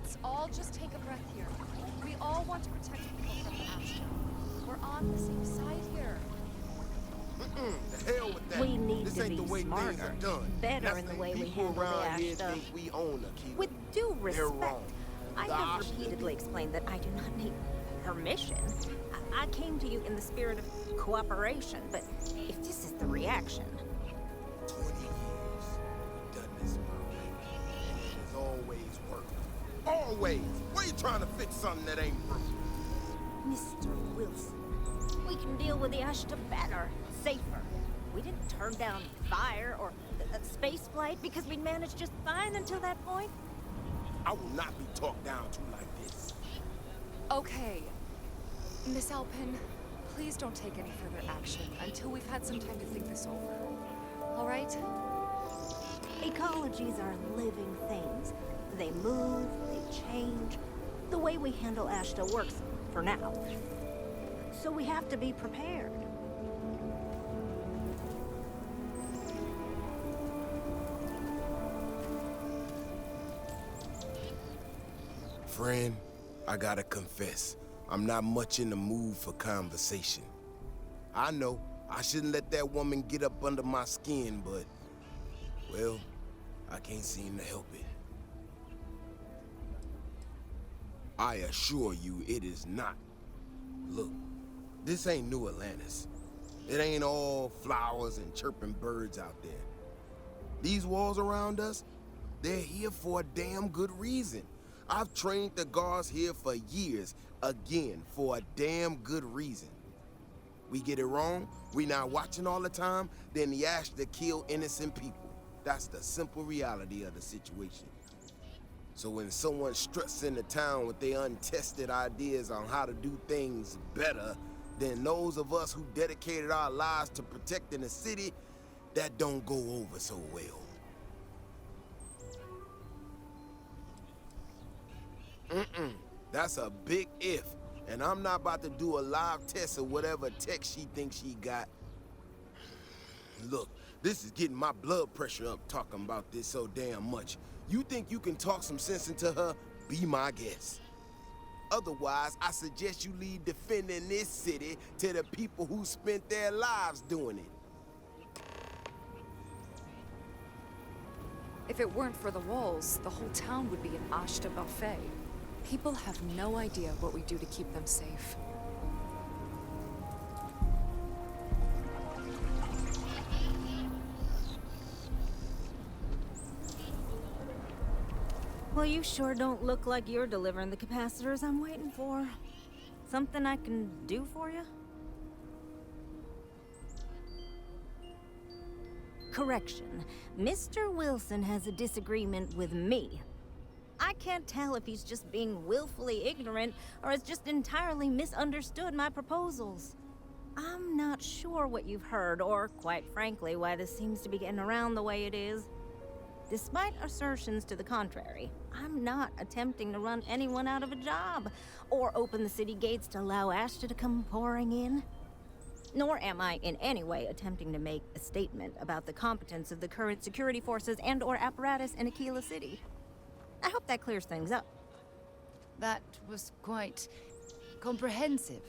Let's all just take a breath here. We all want to protect people from the Ashton. We're on the same side here. The hell with that. We need this to ain't be the way smarter, things are done. better That's in the like way we people handle the around here Ashta. think we own Akila. With due They're respect, wrong. I The have Ashta repeatedly explained that I do not need permission. I came to you in the spirit of cooperation, but if this is the reaction... 20 years we've done this my way, and it has always worked. Always! Why you trying to fix something that ain't broken? Mr. Wilson, we can deal with the Ashta better, safer. We didn't turn down fire or space flight because we'd managed just fine until that point. I will not be talked down to like this. Okay. Miss Alpin, please don't take any further action until we've had some time to think this over. All right? Ecologies are living things. They move, they change. The way we handle Ashta works for now. So we have to be prepared. Friend, I gotta confess, I'm not much in the mood for conversation. I know I shouldn't let that woman get up under my skin, but, well, I can't seem to help it. I assure you it is not. Look, this ain't New Atlantis. It ain't all flowers and chirping birds out there. These walls around us, they're here for a damn good reason. I've trained the guards here for years, again, for a damn good reason. We get it wrong, we not watching all the time, then the Ashta kill innocent people. That's the simple reality of the situation. So when someone struts into town with their untested ideas on how to do things better than those of us who dedicated our lives to protecting the city, that don't go over so well. That's a big if, and I'm not about to do a live test of whatever tech she thinks she got. Look, this is getting my blood pressure up talking about this so damn much. You think you can talk some sense into her? Be my guest. Otherwise, I suggest you leave defending this city to the people who spent their lives doing it. If it weren't for the walls, the whole town would be an Ashta buffet. People have no idea what we do to keep them safe. Well, you sure don't look like you're delivering the capacitors I'm waiting for. Something I can do for you? Correction. Mr. Wilson has a disagreement with me. I can't tell if he's just being willfully ignorant or has just entirely misunderstood my proposals. I'm not sure what you've heard or, quite frankly, why this seems to be getting around the way it is. Despite assertions to the contrary, I'm not attempting to run anyone out of a job or open the city gates to allow Ashta to come pouring in. Nor am I in any way attempting to make a statement about the competence of the current security forces and/or apparatus in Akila City. I hope that clears things up. That was quite comprehensive.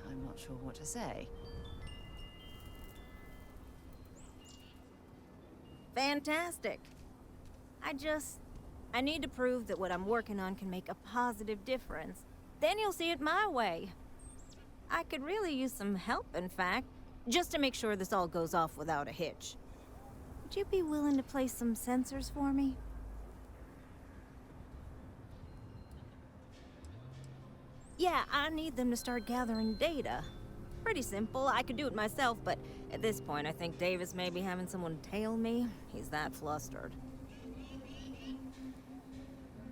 I'm not sure what to say. Fantastic. I need to prove that what I'm working on can make a positive difference. Then you'll see it my way. I could really use some help, in fact, just to make sure this all goes off without a hitch. Would you be willing to place some sensors for me? Yeah, I need them to start gathering data. Pretty simple. I could do it myself, but at this point, I think Davis may be having someone tail me. He's that flustered.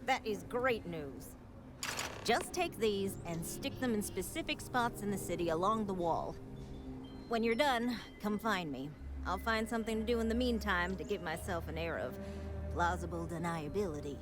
That is great news. Just take these and stick them in specific spots in the city along the wall. When you're done, come find me. I'll find something to do in the meantime to give myself an air of plausible deniability.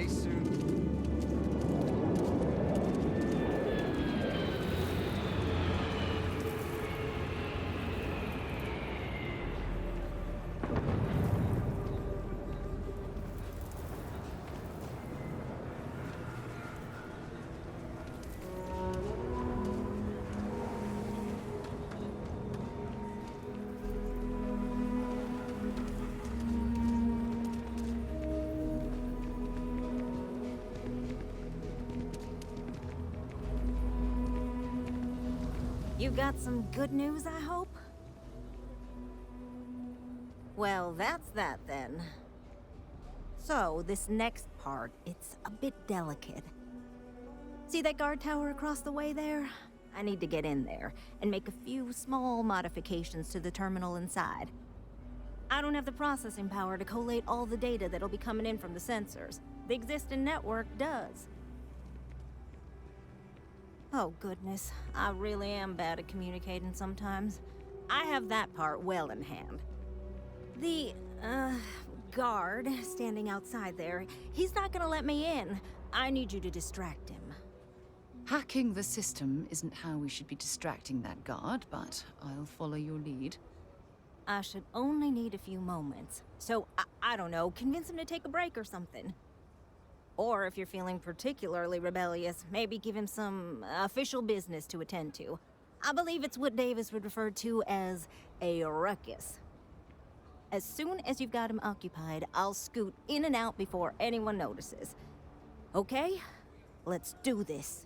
spacesuit. You got some good news, I hope? Well, that's that then. So, this next part, it's a bit delicate. See that guard tower across the way there? I need to get in there and make a few small modifications to the terminal inside. I don't have the processing power to collate all the data that'll be coming in from the sensors. The existing network does. Oh goodness, I really am bad at communicating sometimes. I have that part well in hand. The, guard standing outside there, he's not gonna let me in. I need you to distract him. Hacking the system isn't how we should be distracting that guard, but I'll follow your lead. I should only need a few moments. So, I don't know, convince him to take a break or something. Or if you're feeling particularly rebellious, maybe give him some official business to attend to. I believe it's what Davis would refer to as a ruckus. As soon as you've got him occupied, I'll scoot in and out before anyone notices. Okay? Let's do this.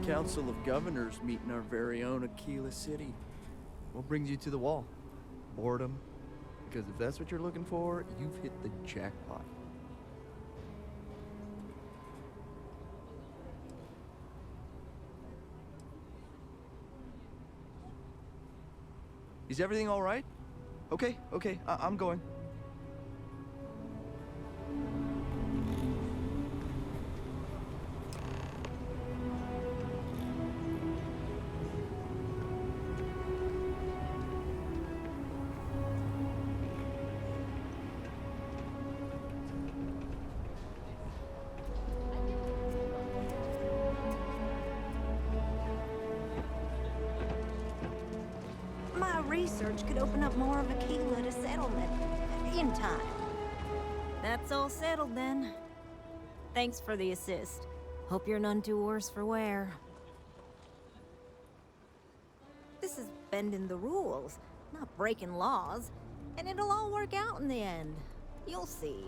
Council of Governors meet in our very own Aquila City. What brings you to the wall? Boredom? Because if that's what you're looking for, you've hit the jackpot. Is everything all right? Okay, I'm going. My research could open up more of Aquila to settlement in time. That's all settled then. Thanks for the assist. Hope you're none too worse for wear. This is bending the rules, not breaking laws, and it'll all work out in the end. You'll see.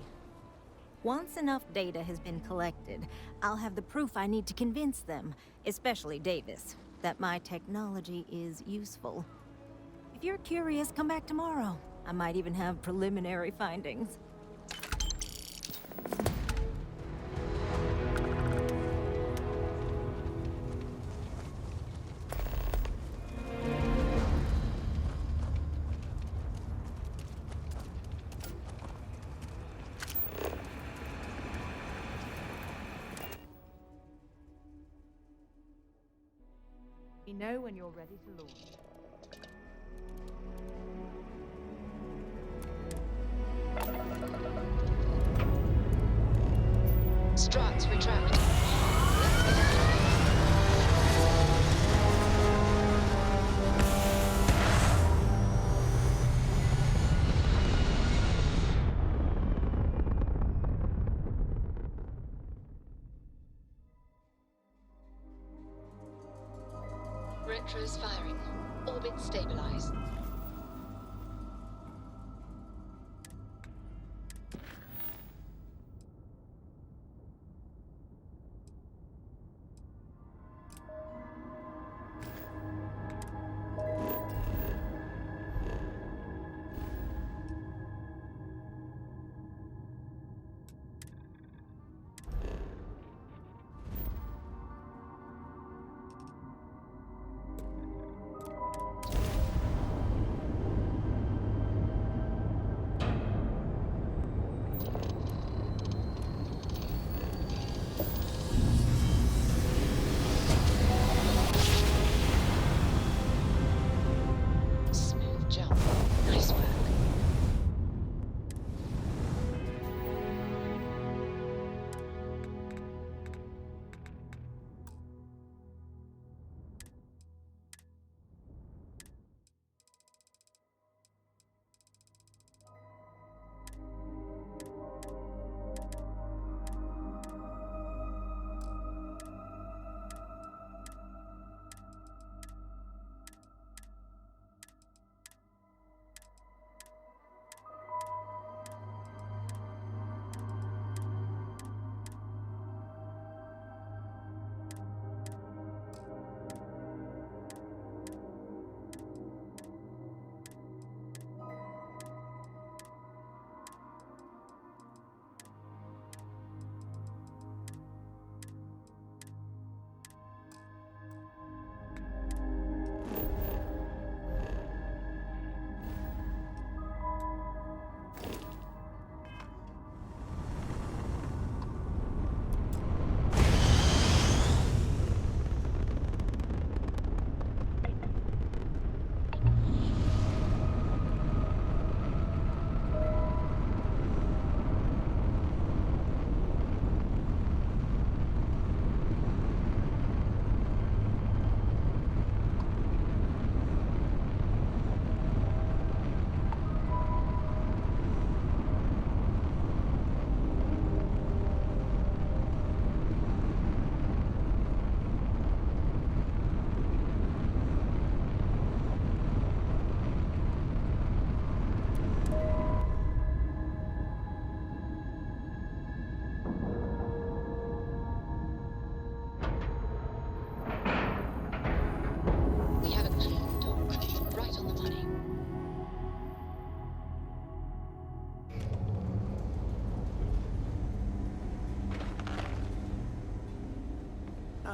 Once enough data has been collected, I'll have the proof I need to convince them, especially Davis, that my technology is useful. If you're curious, come back tomorrow. I might even have preliminary findings. We know when you're ready to launch. Struts retract. Retros firing. Orbit stabilize.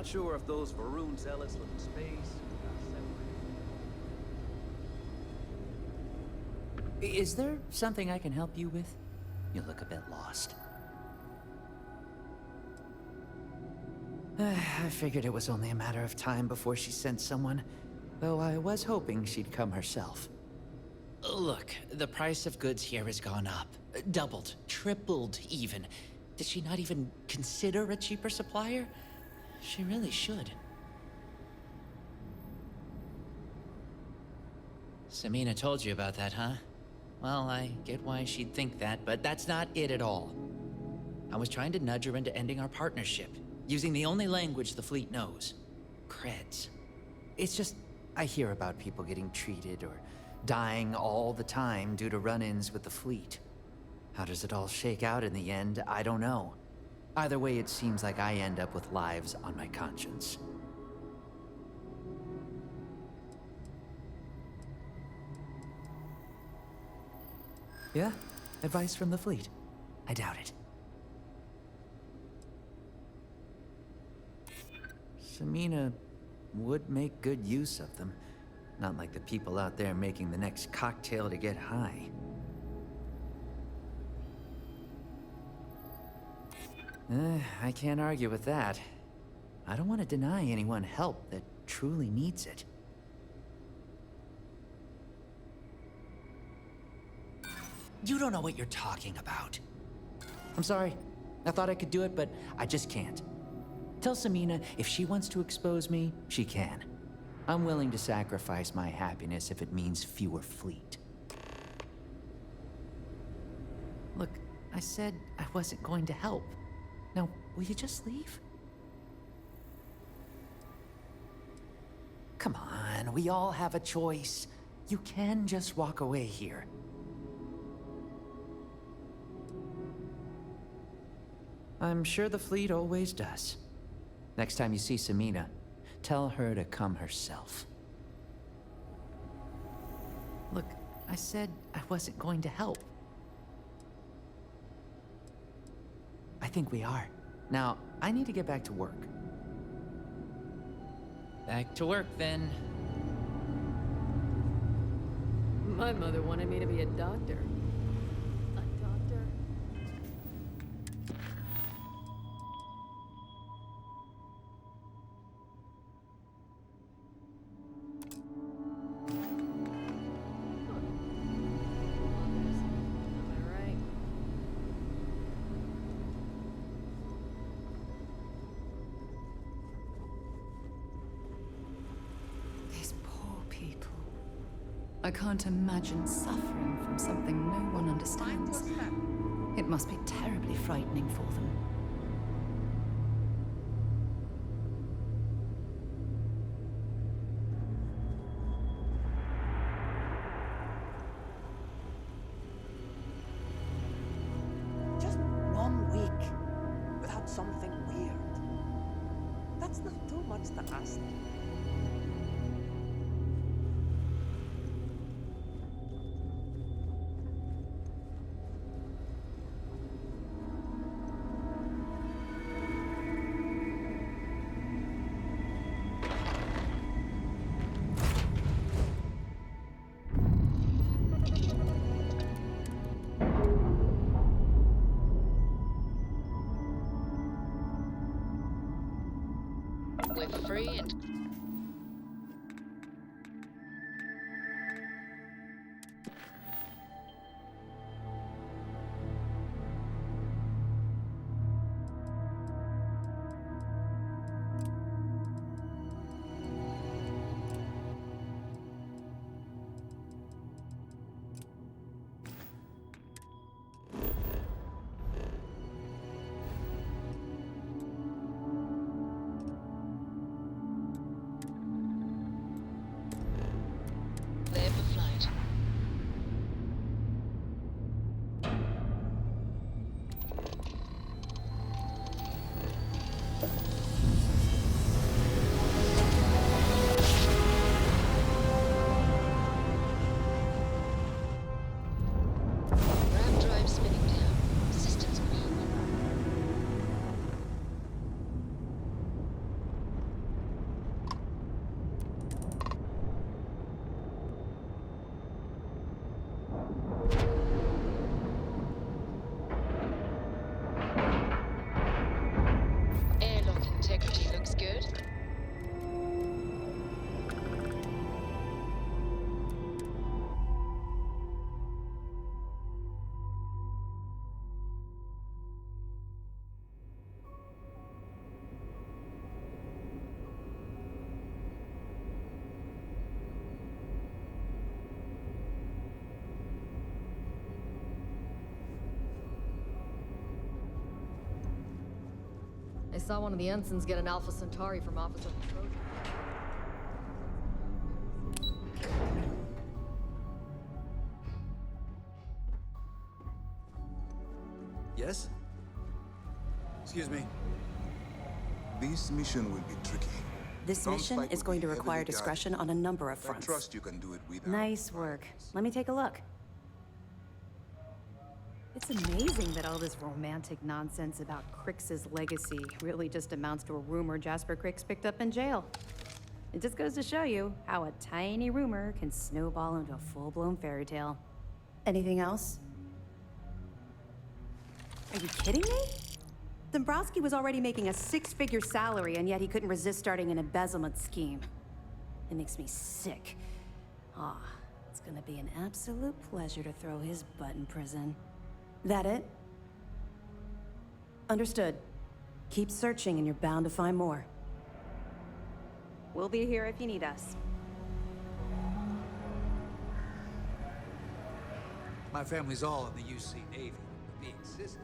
Not sure if those Varun zealots live in space or got separated. Is there something I can help you with? You look a bit lost. I figured it was only a matter of time before she sent someone, though I was hoping she'd come herself. Look, the price of goods here has gone up. Doubled, tripled even. Did she not even consider a cheaper supplier? She really should. Samina told you about that, huh? Well, I get why she'd think that, but that's not it at all. I was trying to nudge her into ending our partnership, using the only language the fleet knows. Creds. It's just, I hear about people getting treated or dying all the time due to run-ins with the fleet. How does it all shake out in the end? I don't know. Either way, it seems like I end up with lives on my conscience. Yeah? Advice from the fleet? I doubt it. Samina would make good use of them. Not like the people out there making the next cocktail to get high. I can't argue with that. I don't want to deny anyone help that truly needs it. You don't know what you're talking about. I'm sorry. I thought I could do it, but I just can't. Tell Samina if she wants to expose me, she can. I'm willing to sacrifice my happiness if it means fewer fleet. Look, I said I wasn't going to help. Now, will you just leave? Come on, we all have a choice. You can just walk away here. I'm sure the fleet always does. Next time you see Samina, tell her to come herself. Look, I said I wasn't going to help. I think we are. Now, I need to get back to work. Back to work, then. My mother wanted me to be a doctor. A doctor? Am I right? These poor people. I can't imagine suffering from something no one understands. It must be terribly frightening for them. Just 1 week without something weird. That's not too much to ask. We're free and saw one of the ensigns get an Alpha Centauri from Officer Trojan. Yes? Excuse me. This mission will be tricky. This mission is going to require discretion on a number of fronts. I trust you can do it without. Nice work. Let me take a look. It's amazing that all this romantic nonsense about Crix's legacy really just amounts to a rumor Jasper Crix picked up in jail. It just goes to show you how a tiny rumor can snowball into a full-blown fairy tale. Anything else? Are you kidding me? Dombrowski was already making a six-figure salary, and yet he couldn't resist starting an embezzlement scheme. It makes me sick. Ah, it's gonna be an absolute pleasure to throw his butt in prison. That it? Understood. Keep searching and you're bound to find more. We'll be here if you need us. My family's all in the UC Navy. Being system.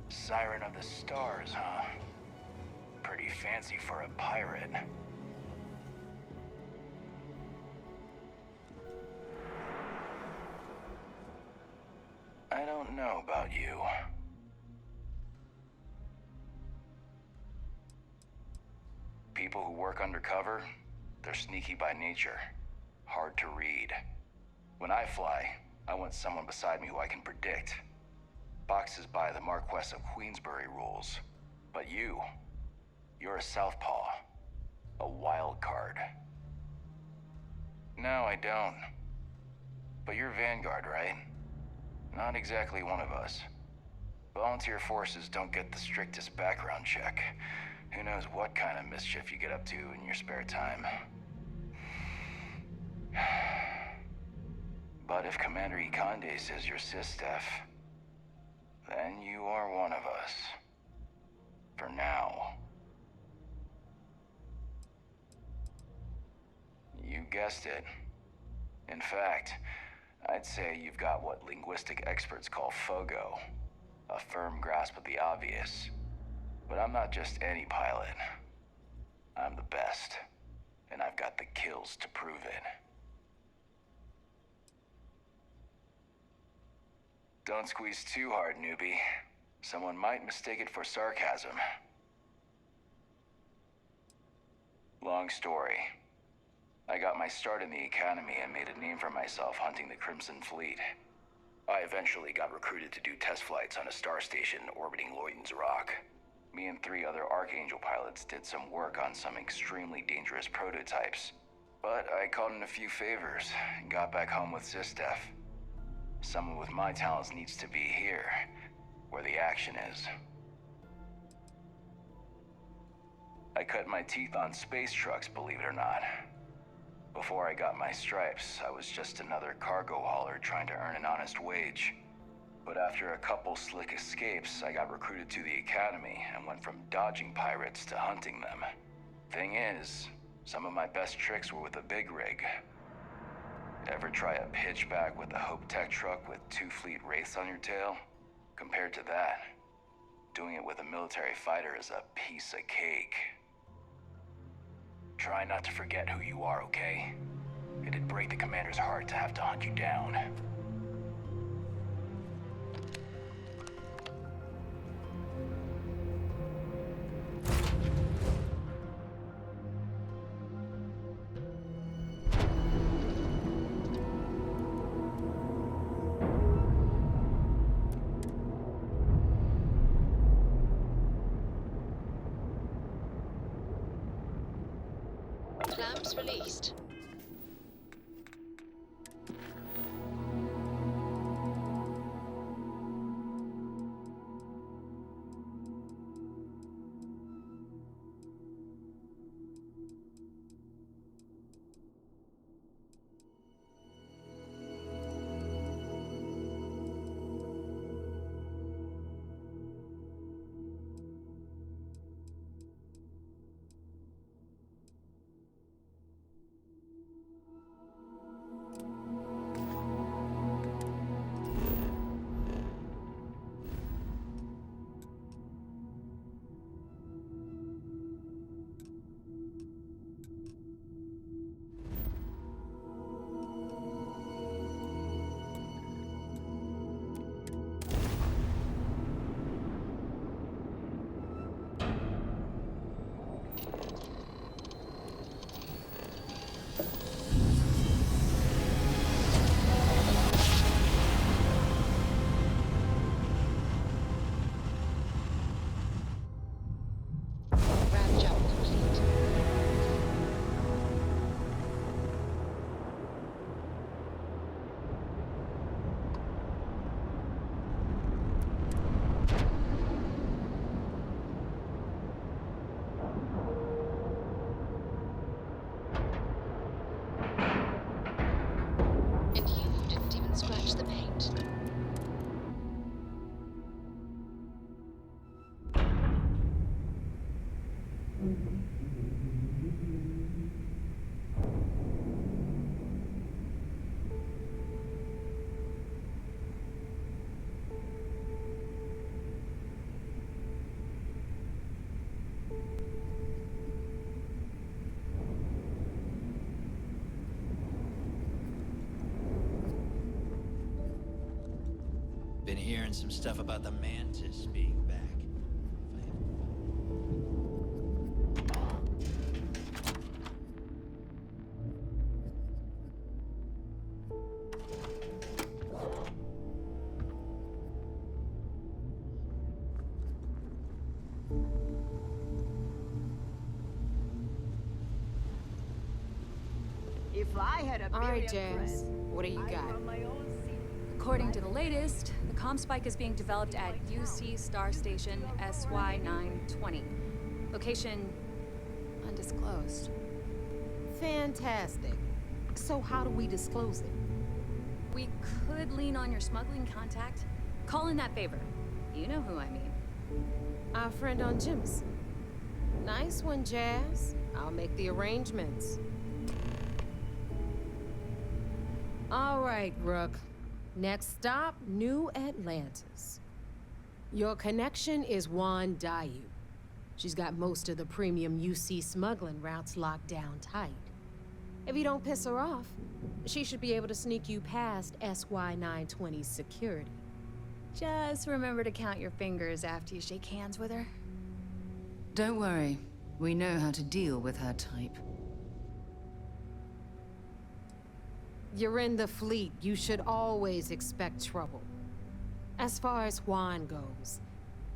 Siren of the Stars, huh? Pretty fancy for a pirate. I don't know about you. People who work undercover, they're sneaky by nature. Hard to read. When I fly, I want someone beside me who I can predict. Boxes by the Marquess of Queensbury rules. But you're a southpaw. A wild card. No, I don't. But you're Vanguard, right? Not exactly one of us. Volunteer forces don't get the strictest background check. Who knows what kind of mischief you get up to in your spare time. But if Commander Ikonde says you're SysDef, then you are one of us. For now. You guessed it. In fact, I'd say you've got what linguistic experts call FOGO, a firm grasp of the obvious. But I'm not just any pilot. I'm the best, and I've got the kills to prove it. Don't squeeze too hard, newbie. Someone might mistake it for sarcasm. Long story. I got my start in the academy and made a name for myself hunting the Crimson Fleet. I eventually got recruited to do test flights on a star station orbiting Lloyden's Rock. Me and 3 other Archangel pilots did some work on some extremely dangerous prototypes. But I called in a few favors and got back home with SysDef. Someone with my talents needs to be here, where the action is. I cut my teeth on space trucks, believe it or not. Before I got my stripes, I was just another cargo hauler trying to earn an honest wage. But after a couple slick escapes, I got recruited to the academy and went from dodging pirates to hunting them. Thing is, some of my best tricks were with a big rig. Ever try a pitchback with a Hope Tech truck with 2 fleet wraiths on your tail? Compared to that, doing it with a military fighter is a piece of cake. Try not to forget who you are, okay? It'd break the commander's heart to have to hunt you down. Clamps released. Been hearing some stuff about the Mantis being back. If I had a All right, billion Jazz. friends, What do you I'd got? run my own city. According to the latest, the comm spike is being developed at UC Star Station SY-920. Location undisclosed. Fantastic. So how do we disclose it? We could lean on your smuggling contact. Call in that favor. You know who I mean. Our friend on Jim's. Nice one, Jazz. I'll make the arrangements. All right, Rook. Next stop, New Atlantis. Your connection is Juan Dayu. She's got most of the premium UC smuggling routes locked down tight. If you don't piss her off, she should be able to sneak you past SY-920's security. Just remember to count your fingers after you shake hands with her. Don't worry. We know how to deal with her type. You're in the fleet. You should always expect trouble. As far as Juan goes,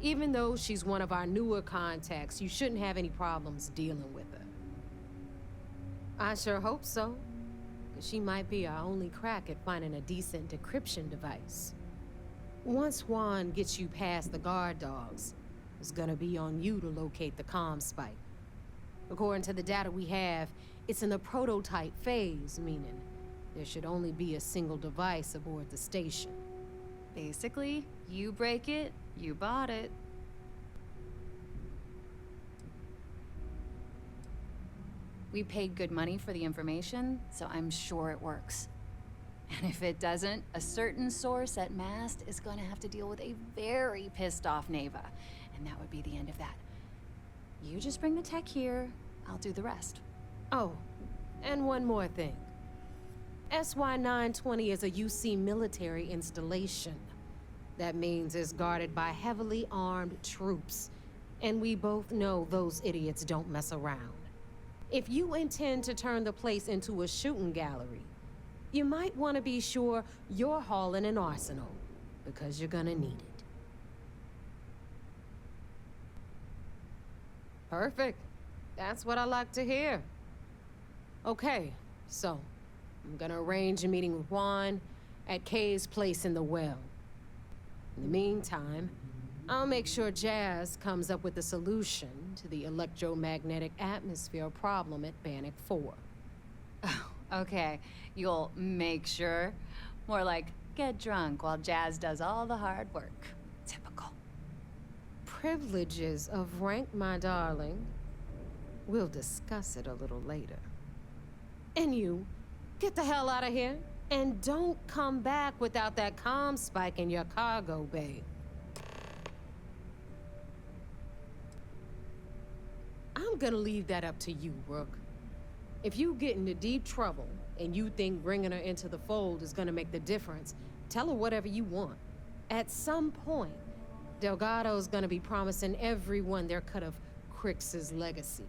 even though she's one of our newer contacts, you shouldn't have any problems dealing with her. I sure hope so, 'cause she might be our only crack at finding a decent decryption device. Once Juan gets you past the guard dogs, it's gonna be on you to locate the comm spike. According to the data we have, it's in the prototype phase, meaning there should only be a single device aboard the station. Basically, you break it, you bought it. We paid good money for the information, so I'm sure it works. And if it doesn't, a certain source at Mast is going to have to deal with a very pissed off Neva, and that would be the end of that. You just bring the tech here, I'll do the rest. Oh, and one more thing. SY-920 is a UC military installation. That means it's guarded by heavily armed troops, and we both know those idiots don't mess around. If you intend to turn the place into a shooting gallery, you might want to be sure you're hauling an arsenal, because you're gonna need it. Perfect. That's what I like to hear. Okay, so I'm gonna arrange a meeting with Juan at Kay's place in the well. In the meantime, I'll make sure Jazz comes up with a solution to the electromagnetic atmosphere problem at Bannock 4. Oh, okay. You'll make sure. More like, get drunk while Jazz does all the hard work. Typical. Privileges of rank, my darling. We'll discuss it a little later. And you, get the hell out of here. And don't come back without that comm spike in your cargo bay. I'm gonna leave that up to you, Rook. If you get into deep trouble and you think bringing her into the fold is gonna make the difference, tell her whatever you want. At some point, Delgado's gonna be promising everyone their cut of Crix's legacy.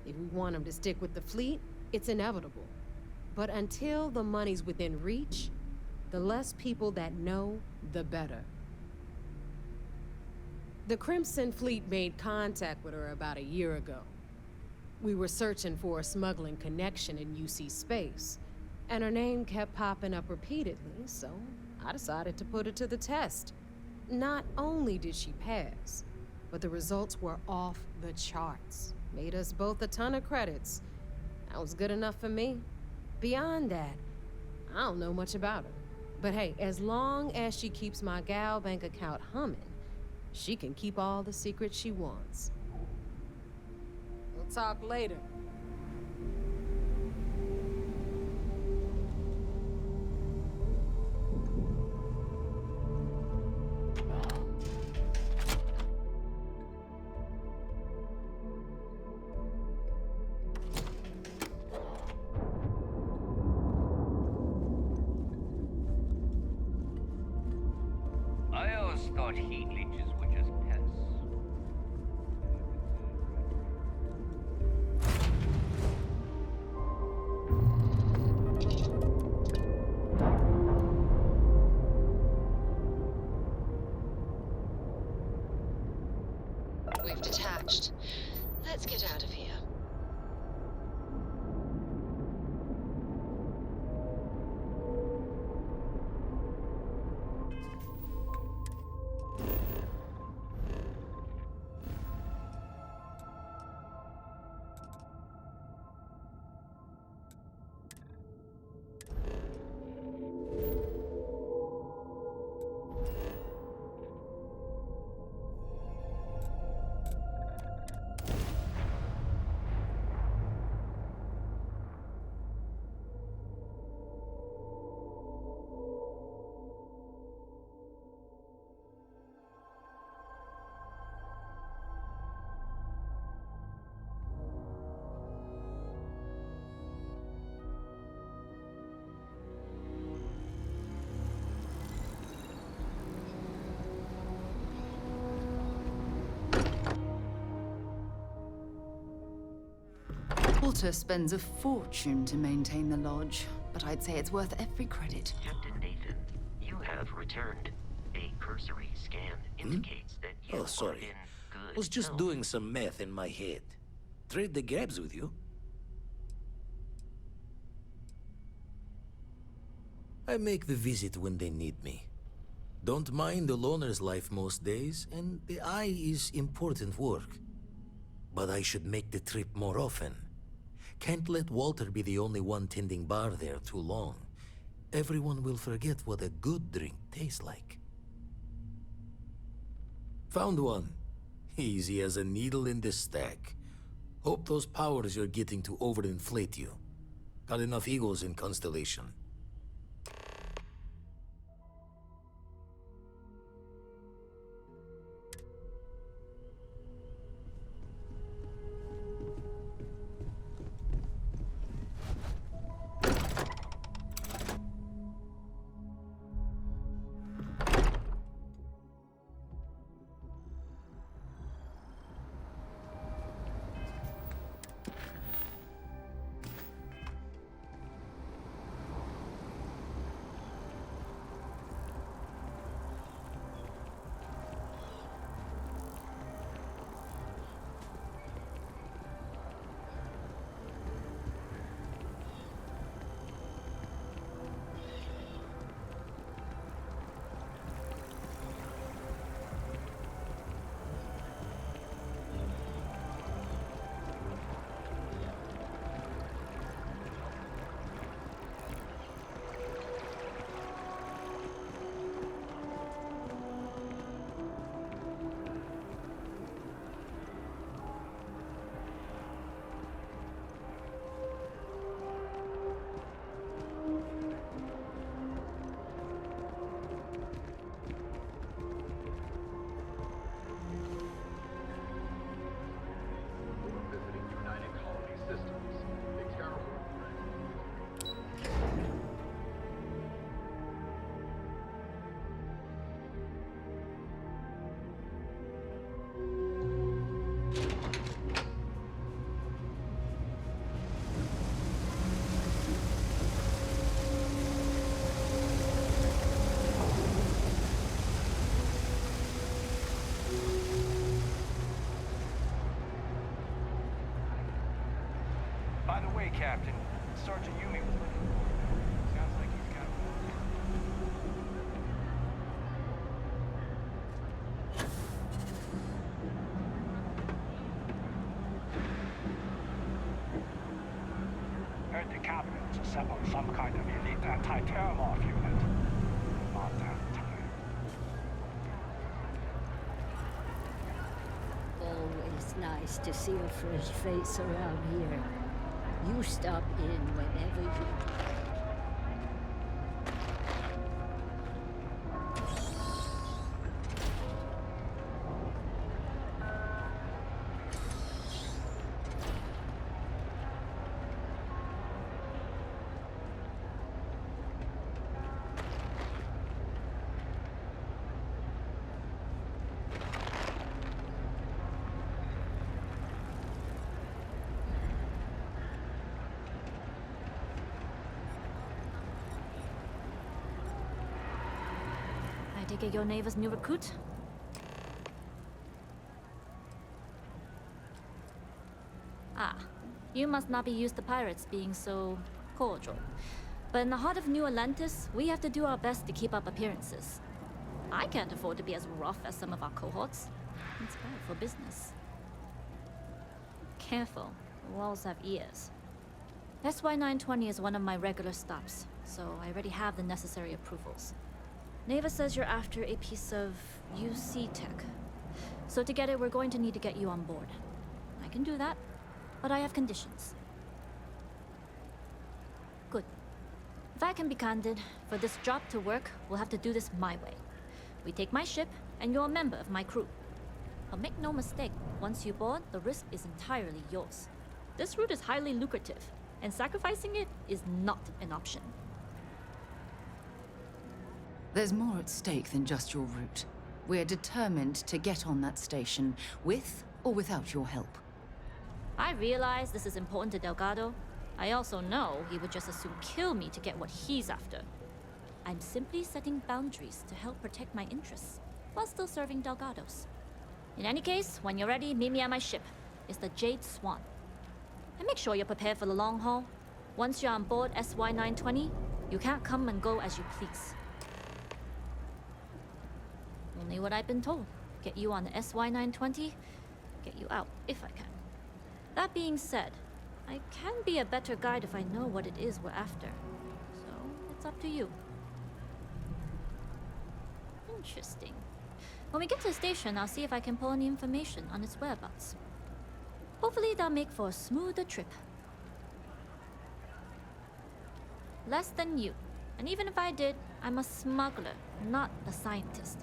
If we want him to stick with the fleet, it's inevitable. But until the money's within reach, the less people that know, the better. The Crimson Fleet made contact with her about a year ago. We were searching for a smuggling connection in UC space, and her name kept popping up repeatedly, so I decided to put her to the test. Not only did she pass, but the results were off the charts. Made us both a ton of credits. That was good enough for me. Beyond that, I don't know much about her. But hey, as long as she keeps my gal bank account humming, she can keep all the secrets she wants. We'll talk later. I always thought heat leeches were just pests. We've detached. Let's get out of here. Walter spends a fortune to maintain the lodge, but I'd say it's worth every credit. Captain Nathan, you have returned. A cursory scan indicates that you are sorry. in good Was just health. doing some math in my head. Trade the grabs with you. I make the visit when they need me. Don't mind the loner's life most days, and the eye is important work. But I should make the trip more often. Can't let Walter be the only one tending bar there too long. Everyone will forget what a good drink tastes like. Found one. Easy as a needle in the stack. Hope those powers you're getting to overinflate you. Got enough egos in Constellation. By the way, Captain, Sergeant Yumi was looking for you. Sounds like he's got Heard the Captain's assembled some kind of elite anti-terror off unit. About that time. Always It's nice to see a fresh face around here. You stop in whenever you like. I take it your neighbor's new recruit? Ah, you must not be used to pirates being so cordial. But in the heart of New Atlantis, we have to do our best to keep up appearances. I can't afford to be as rough as some of our cohorts. It's bad for business. Careful, the walls have ears. SY-920 is one of my regular stops, so I already have the necessary approvals. Neva says you're after a piece of UC tech. So to get it, we're going to need to get you on board. I can do that, but I have conditions. Good. If I can be candid, for this job to work, we'll have to do this my way. We take my ship, and you're a member of my crew. But make no mistake, once you board, the risk is entirely yours. This route is highly lucrative, and sacrificing it is not an option. There's more at stake than just your route. We're determined to get on that station, with or without your help. I realize this is important to Delgado. I also know he would just as soon kill me to get what he's after. I'm simply setting boundaries to help protect my interests, while still serving Delgado's. In any case, when you're ready, meet me at my ship. It's the Jade Swan. And make sure you're prepared for the long haul. Once you're on board SY-920, you can't come and go as you please. Only what I've been told. Get you on the SY-920, get you out if I can. That being said, I can be a better guide if I know what it is we're after. So, it's up to you. Interesting. When we get to the station, I'll see if I can pull any information on its whereabouts. Hopefully that'll make for a smoother trip. Less than you. And even if I did, I'm a smuggler, not a scientist.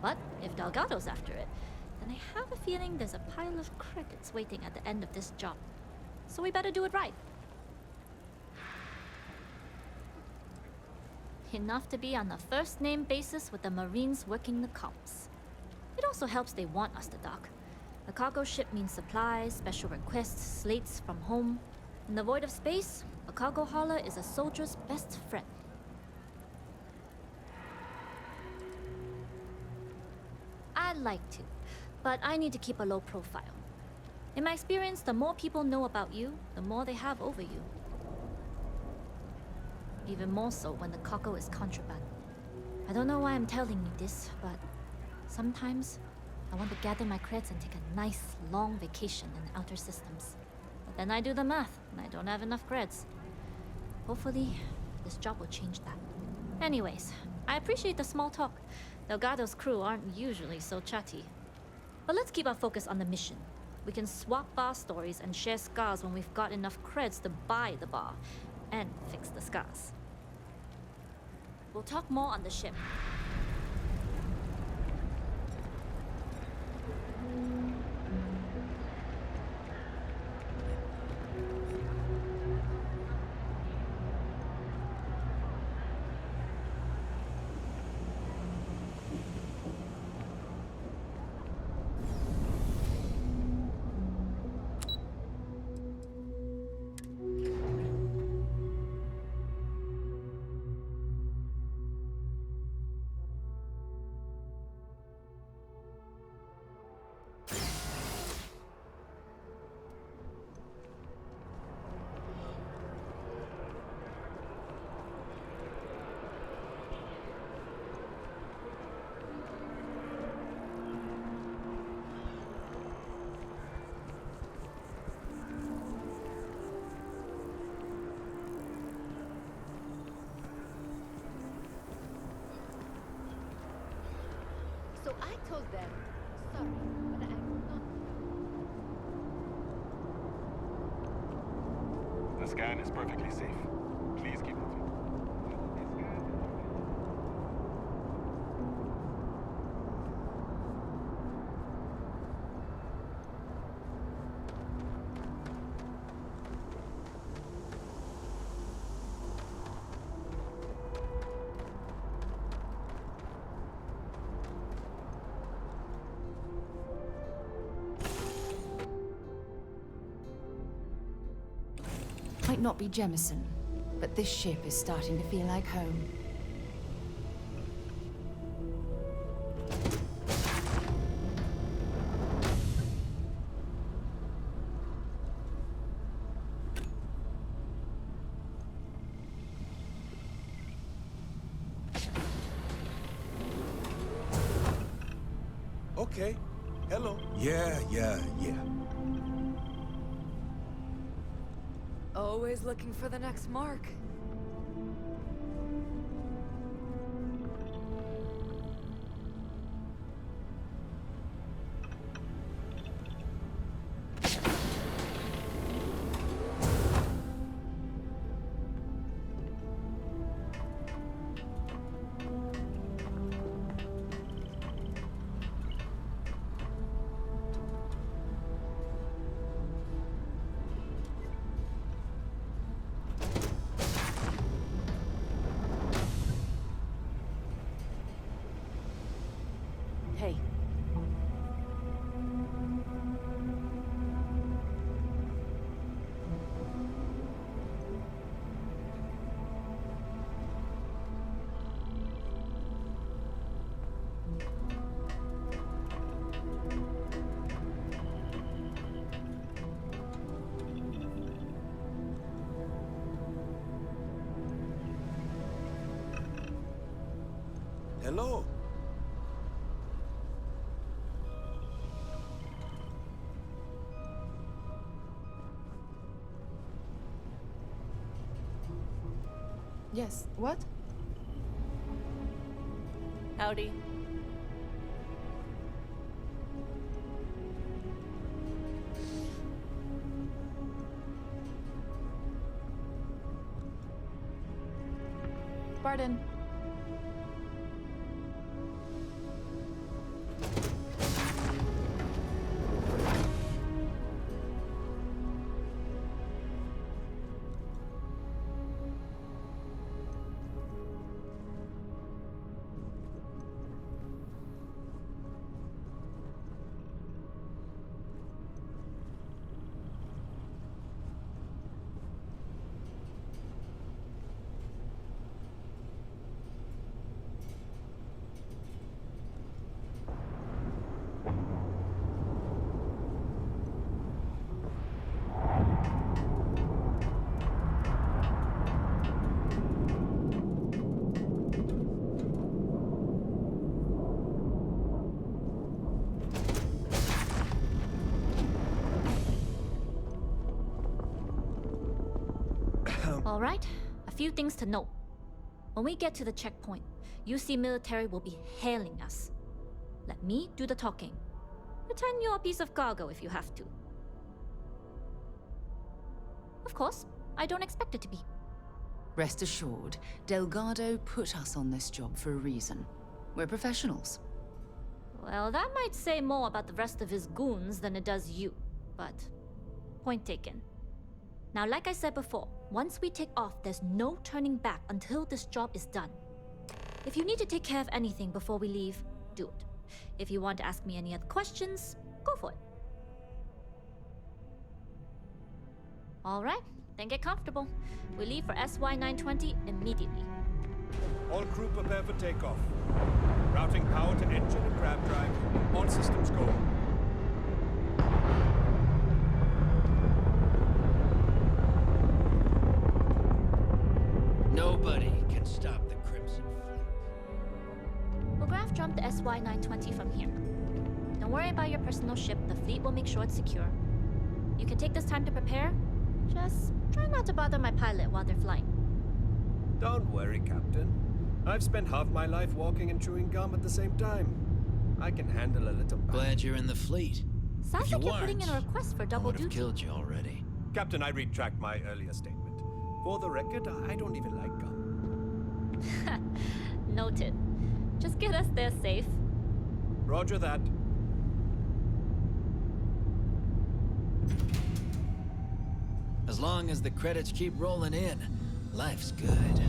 But if Delgado's after it, then I have a feeling there's a pile of credits waiting at the end of this job. So we better do it right. Enough to be on a first-name basis with the Marines working the comms. It also helps they want us to dock. A cargo ship means supplies, special requests, slates from home. In the void of space, a cargo hauler is a soldier's best friend. I'd like to, but I need to keep a low profile. In my experience, the more people know about you, the more they have over you. Even more so when the cargo is contraband. I don't know why I'm telling you this, but sometimes I want to gather my creds and take a nice, long vacation in the outer systems. But then I do the math, and I don't have enough creds. Hopefully, this job will change that. Anyways, I appreciate the small talk. Delgado's crew aren't usually so chatty. But let's keep our focus on the mission. We can swap bar stories and share scars when we've got enough creds to buy the bar and fix the scars. We'll talk more on the ship. So I told them, sorry, but I will not. scan is perfectly safe. Please keep moving. Might not be Jemison, but this ship is starting to feel like home. Okay. Hello. Yeah. Always looking for the next mark. Hey. Hello. Yes, what? Howdy. Pardon. All right, a few things to note. When we get to the checkpoint, UC military will be hailing us. Let me do the talking. Pretend you're a piece of cargo if you have to. Of course, I don't expect it to be. Rest assured, Delgado put us on this job for a reason. We're professionals. Well, that might say more about the rest of his goons than it does you, but point taken. Now, like I said before, once we take off, there's no turning back until this job is done. If you need to take care of anything before we leave, do it. If you want to ask me any other questions, go for it. All right, then get comfortable. We leave for SY-920 immediately. All crew prepare for takeoff. Routing power to engine and grab drive. All systems go. Nobody can stop the Crimson Fleet. We'll graph jump the SY-920 from here. Don't worry about your personal ship. The fleet will make sure it's secure. You can take this time to prepare. Just try not to bother my pilot while they're flying. Don't worry, Captain. I've spent half my life walking and chewing gum at the same time. I can handle a little. Glad you're in the fleet. Sounds like you're putting in a request for double I would have duty. killed you already. Captain, I retract my earlier statement. For the record, I don't even like gum. Noted. Just get us there safe. Roger that. As long as the credits keep rolling in, life's good.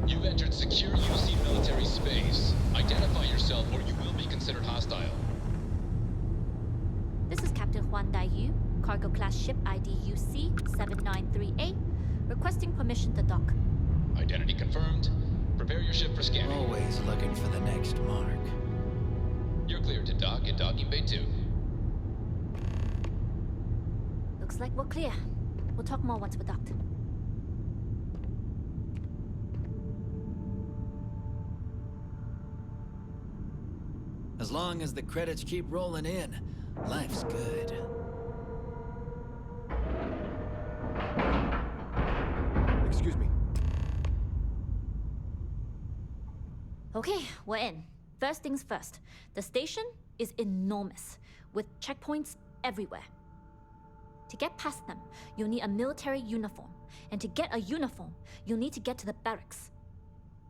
You've entered secure UC military space. Identify yourself or you will be considered hostile. This is Captain Huan Daiyu, cargo class ship ID UC-793A, requesting permission to dock. Identity confirmed. Prepare your ship for scanning. Always looking for the next mark. You're cleared to dock at docking bay 2. Looks like we're clear. We'll talk more once we're docked. As long as the credits keep rolling in, life's good. Excuse me. Okay, we're in. First things first. The station is enormous, with checkpoints everywhere. To get past them, you'll need a military uniform. And to get a uniform, you'll need to get to the barracks.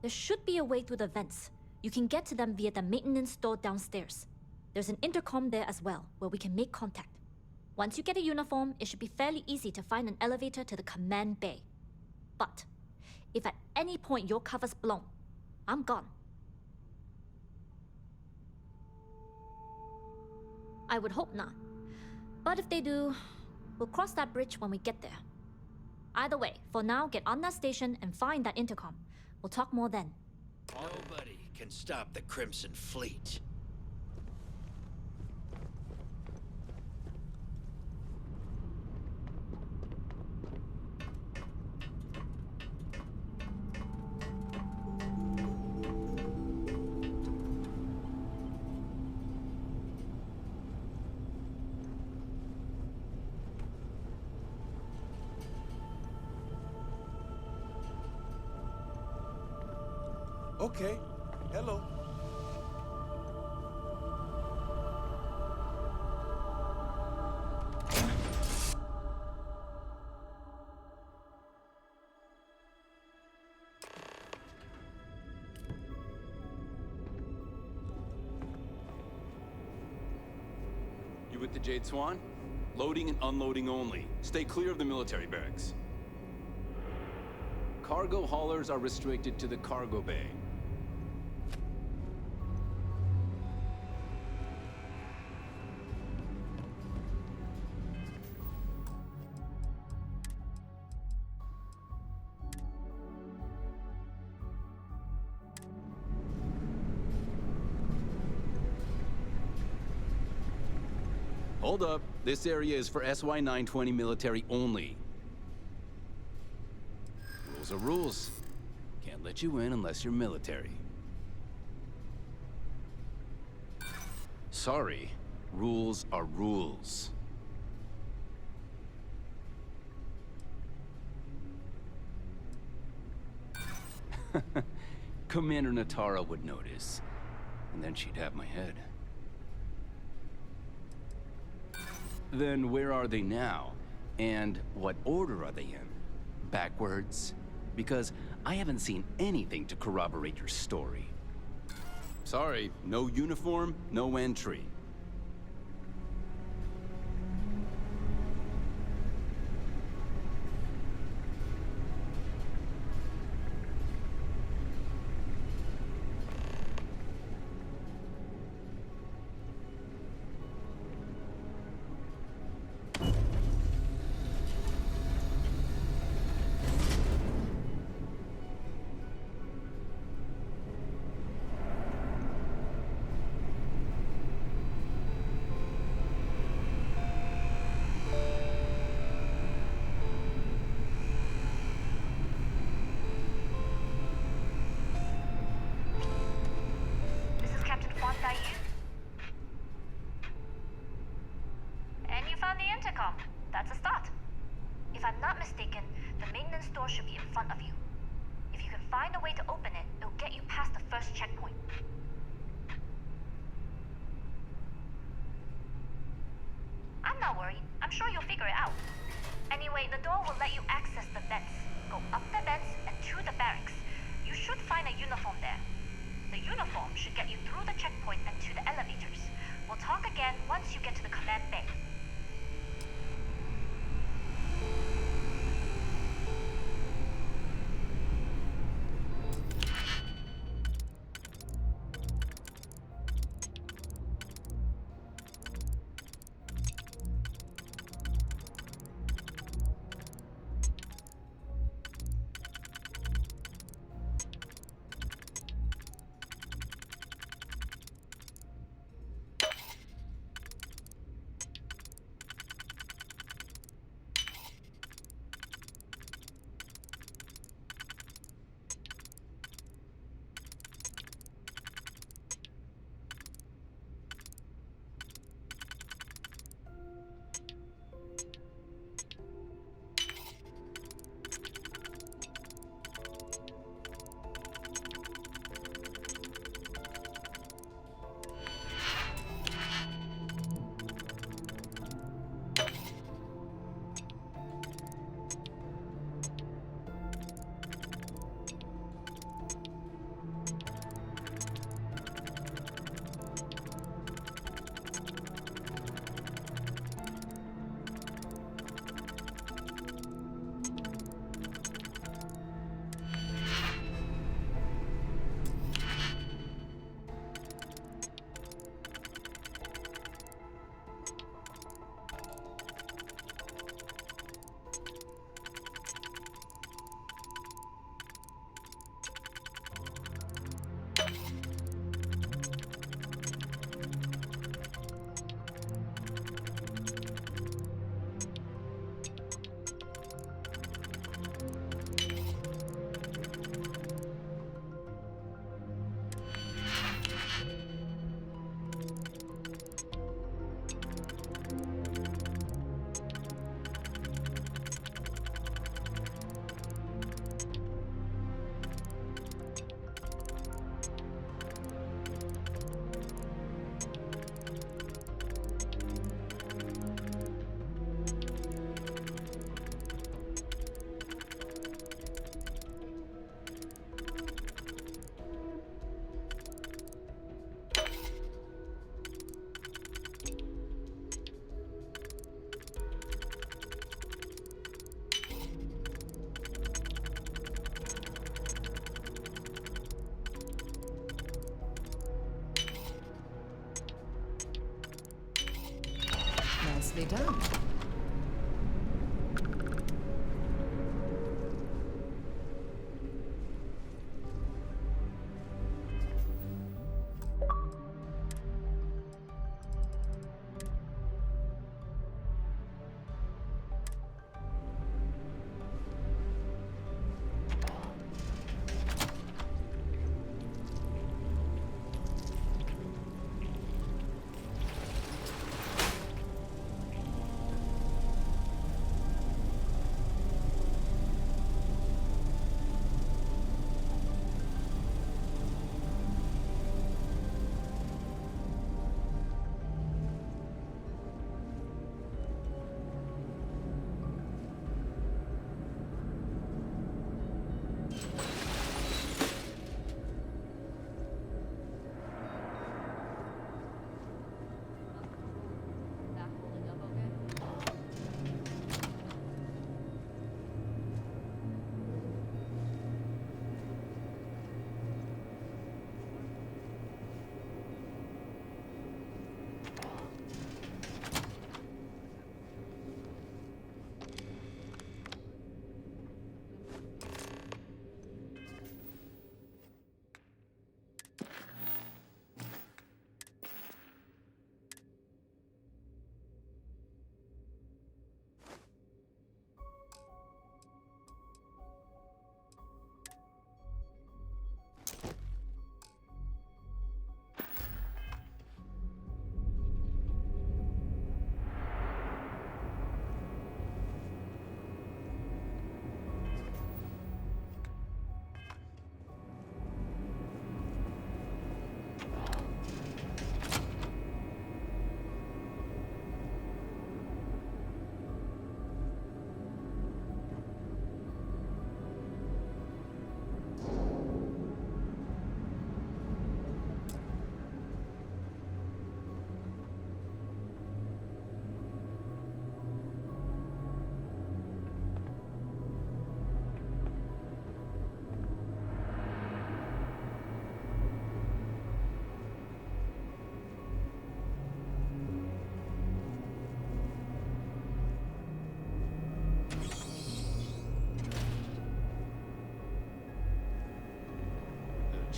There should be a way through the vents. You can get to them via the maintenance store downstairs. There's an intercom there as well, where we can make contact. Once you get a uniform, it should be fairly easy to find an elevator to the command bay. But if at any point your cover's blown, I'm gone. I would hope not. But if they do, we'll cross that bridge when we get there. Either way, for now, get on that station and find that intercom. We'll talk more then. Nobody can stop the Crimson Fleet. Okay. Hello. You with the Jade Swan? Loading and unloading only. Stay clear of the military barracks. Cargo haulers are restricted to the cargo bay. Hold up. This area is for SY-920 military only. Rules are rules. Can't let you in unless you're military. Sorry. Rules are rules. Commander Natara would notice. And then she'd have my head. Then where are they now? And what order are they in? Backwards? Because I haven't seen anything to corroborate your story. Sorry, no uniform, no entry. And you found the intercom. That's a start. If I'm not mistaken, the maintenance door should be in front of you. If you can find a way to open it, it'll get you past the first checkpoint. figure it out. Anyway, the door will let you access the vents. Go up the vents and to the barracks. You should find a uniform there. The uniform should get you through the checkpoint and to the elevators. We'll talk again once you get to the command bay. Nicely done.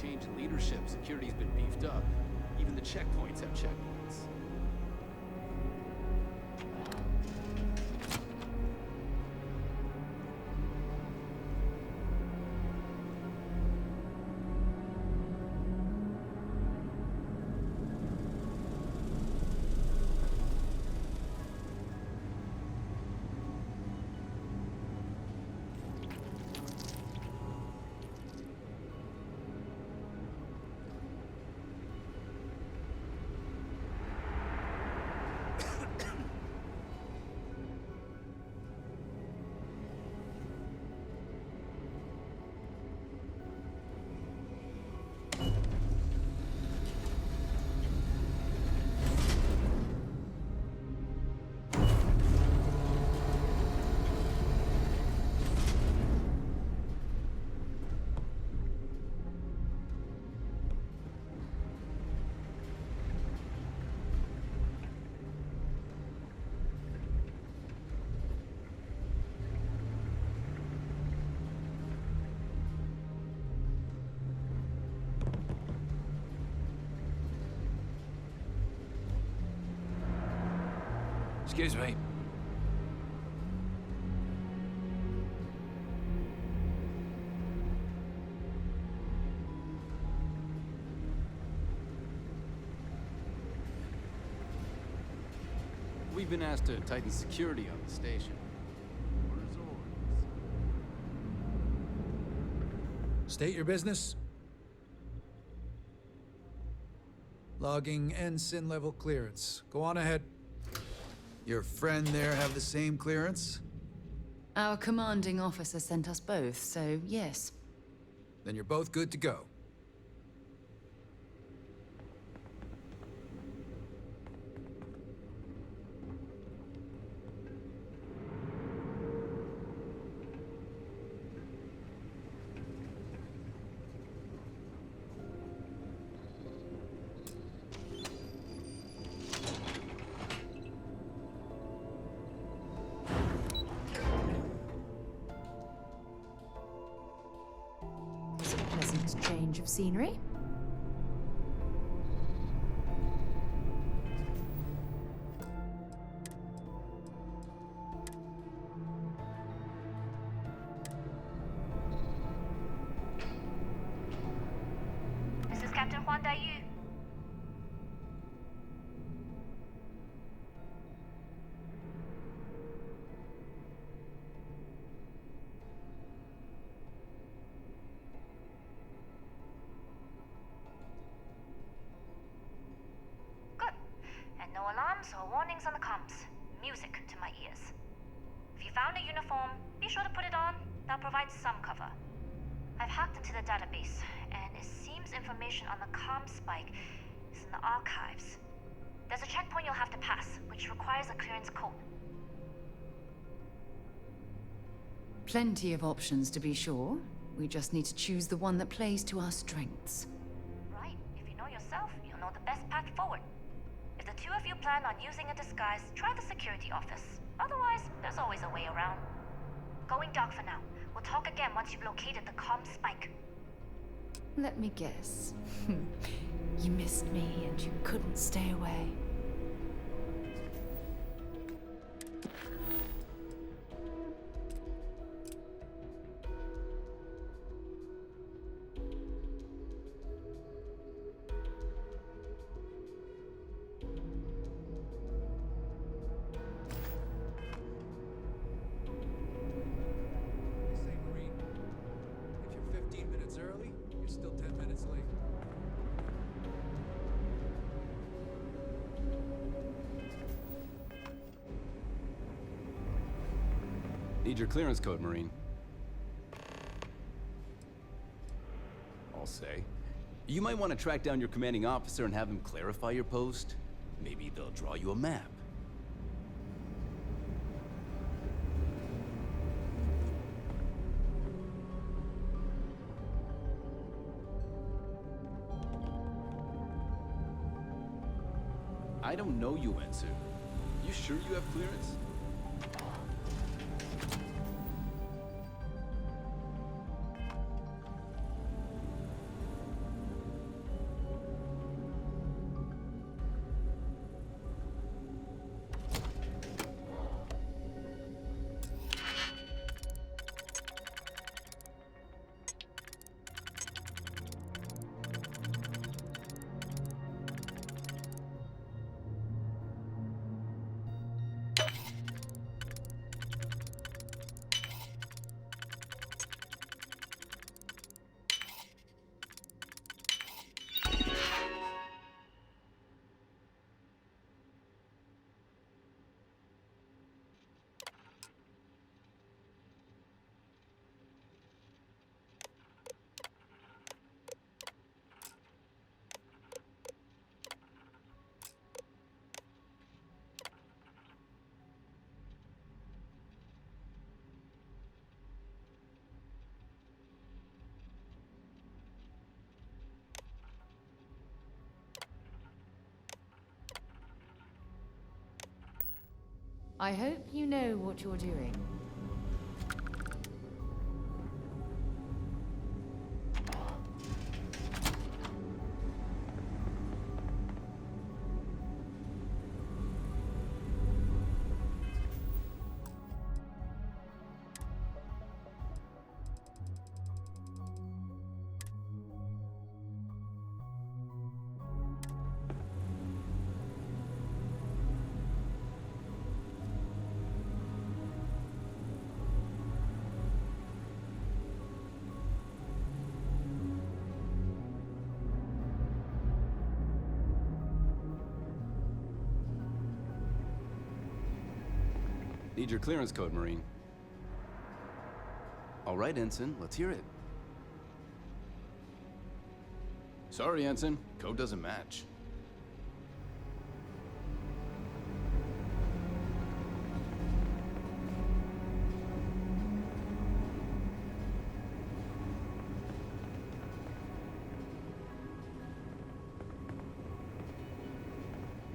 change in leadership, security's been beefed up. Even the checkpoints have checkpoints. Excuse me. We've been asked to tighten security on the station. Orders. State your business. Logging ensign level clearance. Go on ahead. Your friend there have the same clearance? Our commanding officer sent us both, so yes. Then you're both good to go. Pleasant change of scenery. This is Captain Huan Daiyu. Good. And no alarms or warnings on the comms. Music to my ears. If you found a uniform, be sure to put it on. That'll provide some cover. I've hacked into the database, and it seems information on the comm spike is in the archives. There's a checkpoint you'll have to pass, which requires a clearance code. Plenty of options to be sure. We just need to choose the one that plays to our strengths. Right. If you know yourself, you'll know the best path forward. If the two of you plan on using a disguise, try the security office. Otherwise, there's always a way around. Going dark for now. We'll talk again once you've located the comm spike. Let me guess. You missed me and you couldn't stay away. If you're 15 minutes early, you're still 10 minutes late. Need your clearance code, Marine. I'll say. You might want to track down your commanding officer and have him clarify your post. Maybe they'll draw you a map. I don't know you, Ensu. You sure you have clearance? I hope you know what you're doing. Need your clearance code, Marine. All right, Ensign, let's hear it. Sorry, Ensign. Code doesn't match.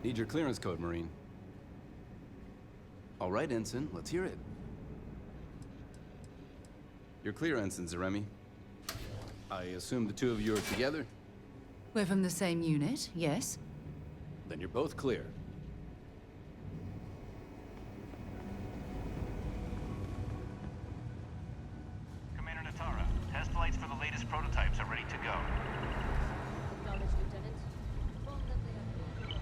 Need your clearance code, Marine. All right, Ensign, let's hear it. You're clear, Ensign Zaremi. I assume the two of you are together? We're from the same unit, yes? Then you're both clear. Commander Natara, test flights for the latest prototypes are ready to go. Acknowledged, Lieutenant. Confirm that they have been.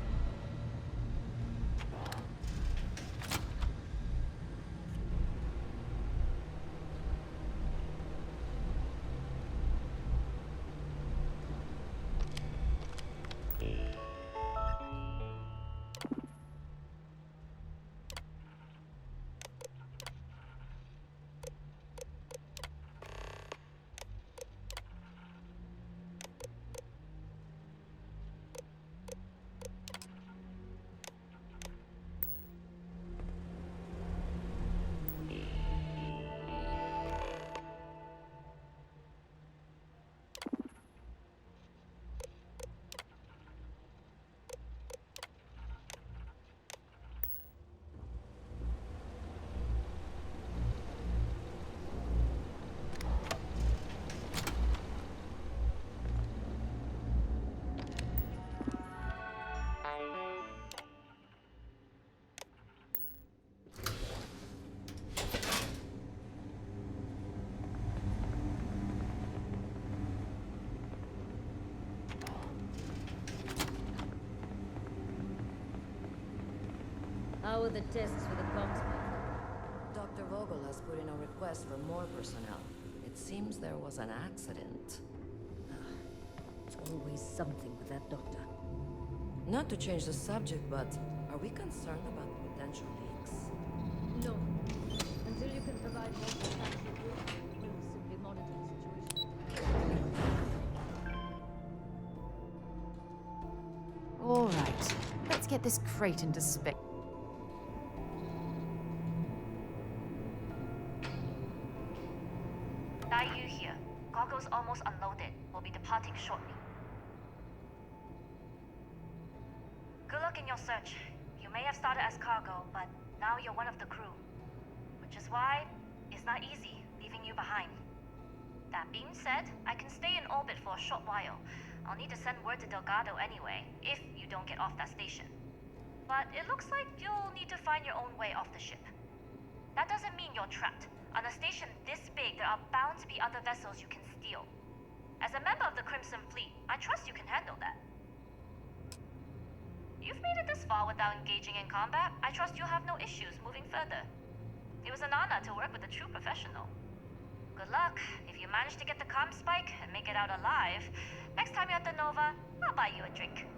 How are the tests for the comms pilot? Dr. Vogel has put in a request for more personnel. It seems there was an accident. It's always something with that doctor. Not to change the subject, but are we concerned about potential leaks? No. Until you can provide more substantial proof, we'll simply monitor the situation. All right. Let's get this crate into space. Daiyu here. Cargo's almost unloaded. We'll be departing shortly. Good luck in your search. You may have started as cargo, but now you're one of the crew. Which is why it's not easy leaving you behind. That being said, I can stay in orbit for a short while. I'll need to send word to Delgado anyway, if you don't get off that station. But it looks like you'll need to find your own way off the ship. That doesn't mean you're trapped. On a station this big, there are bound to be other vessels you can steal. As a member of the Crimson Fleet, I trust you can handle that. You've made it this far without engaging in combat. I trust you'll have no issues moving further. It was an honor to work with a true professional. Good luck. If you manage to get the comm spike and make it out alive, next time you're at the Nova, I'll buy you a drink.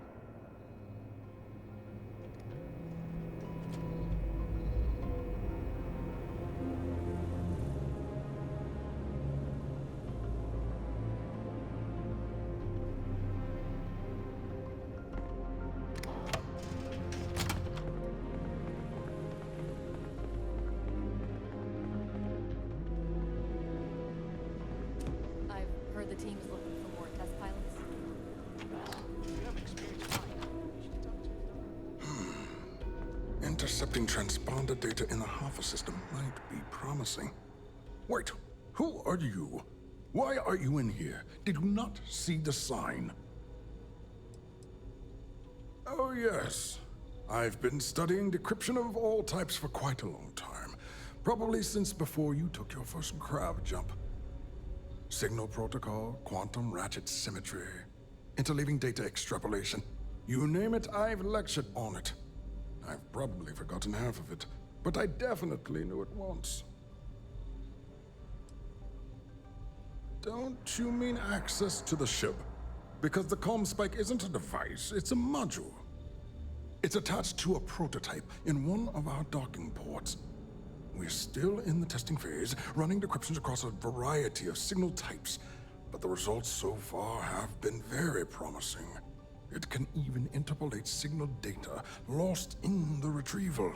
I've heard the team is looking for more test pilots. You have experience flying. You should talk to intercepting transponder data in the Hoffa system might be promising. Wait, who are you? Why are you in here? Did you not see the sign? Oh yes. I've been studying decryption of all types for quite a long time. Probably since before you took your first crab jump. Signal protocol, quantum ratchet symmetry, interleaving data extrapolation. You name it, I've lectured on it. I've probably forgotten half of it, but I definitely knew it once. Don't you mean access to the ship? Because the comm spike isn't a device, it's a module. It's attached to a prototype in one of our docking ports. We're still in the testing phase, running decryptions across a variety of signal types, but the results so far have been very promising. It can even interpolate signal data lost in the retrieval.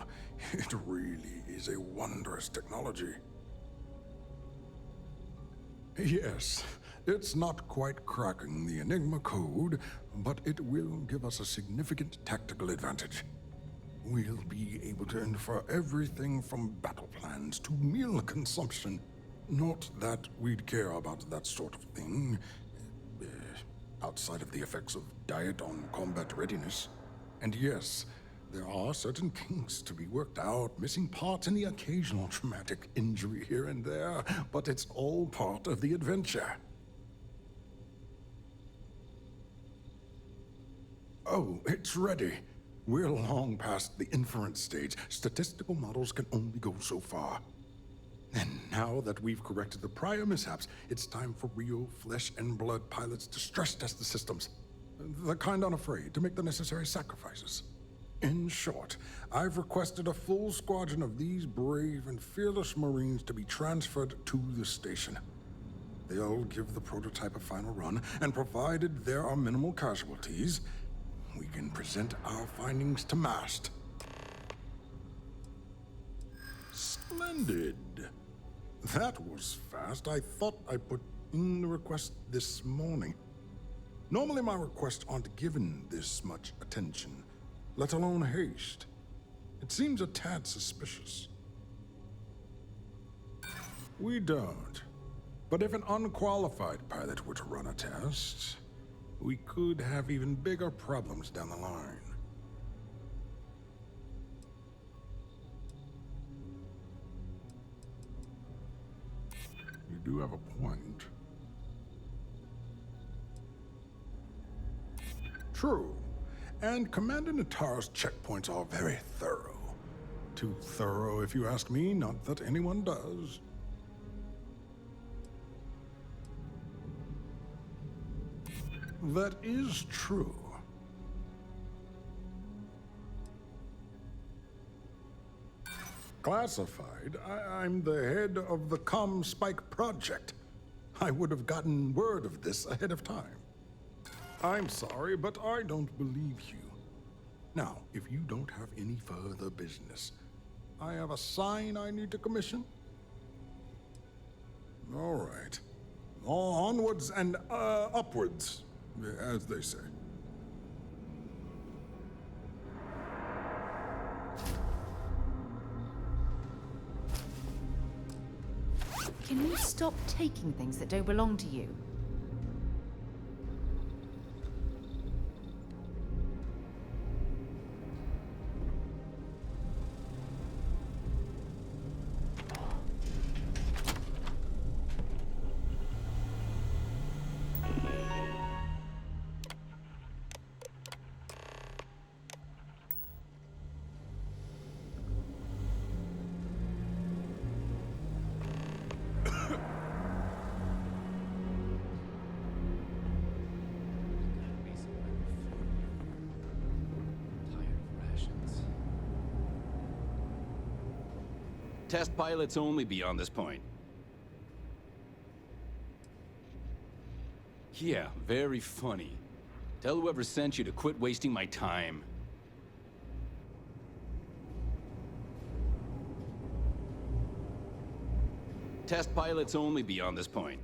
It really is a wondrous technology. Yes, it's not quite cracking the Enigma code, but it will give us a significant tactical advantage. We'll be able to infer everything from battle plans to meal consumption. Not that we'd care about that sort of thing, outside of the effects of diet on combat readiness. And yes, there are certain kinks to be worked out, missing parts and the occasional traumatic injury here and there, but it's all part of the adventure. Oh, it's ready. We're long past the inference stage. Statistical models can only go so far. And now that we've corrected the prior mishaps, it's time for real flesh and blood pilots to stress test the systems. The kind unafraid to make the necessary sacrifices. In short, I've requested a full squadron of these brave and fearless Marines to be transferred to the station. They'll give the prototype a final run, and provided there are minimal casualties, we can present our findings to Mast. Splendid. That was fast. I thought I put in the request this morning. Normally my requests aren't given this much attention, let alone haste. It seems a tad suspicious. We don't. But if an unqualified pilot were to run a test, we could have even bigger problems down the line. You do have a point. True. And Commander Natara's checkpoints are very thorough. Too thorough, if you ask me, not that anyone does. That is true. Classified, I'm the head of the Comm Spike project. I would have gotten word of this ahead of time. I'm sorry, but I don't believe you. Now, if you don't have any further business, I have a sign I need to commission. All right. Onwards and upwards, as they say. Can you stop taking things that don't belong to you? Test pilots only beyond this point. Yeah, very funny. Tell whoever sent you to quit wasting my time. Test pilots only beyond this point.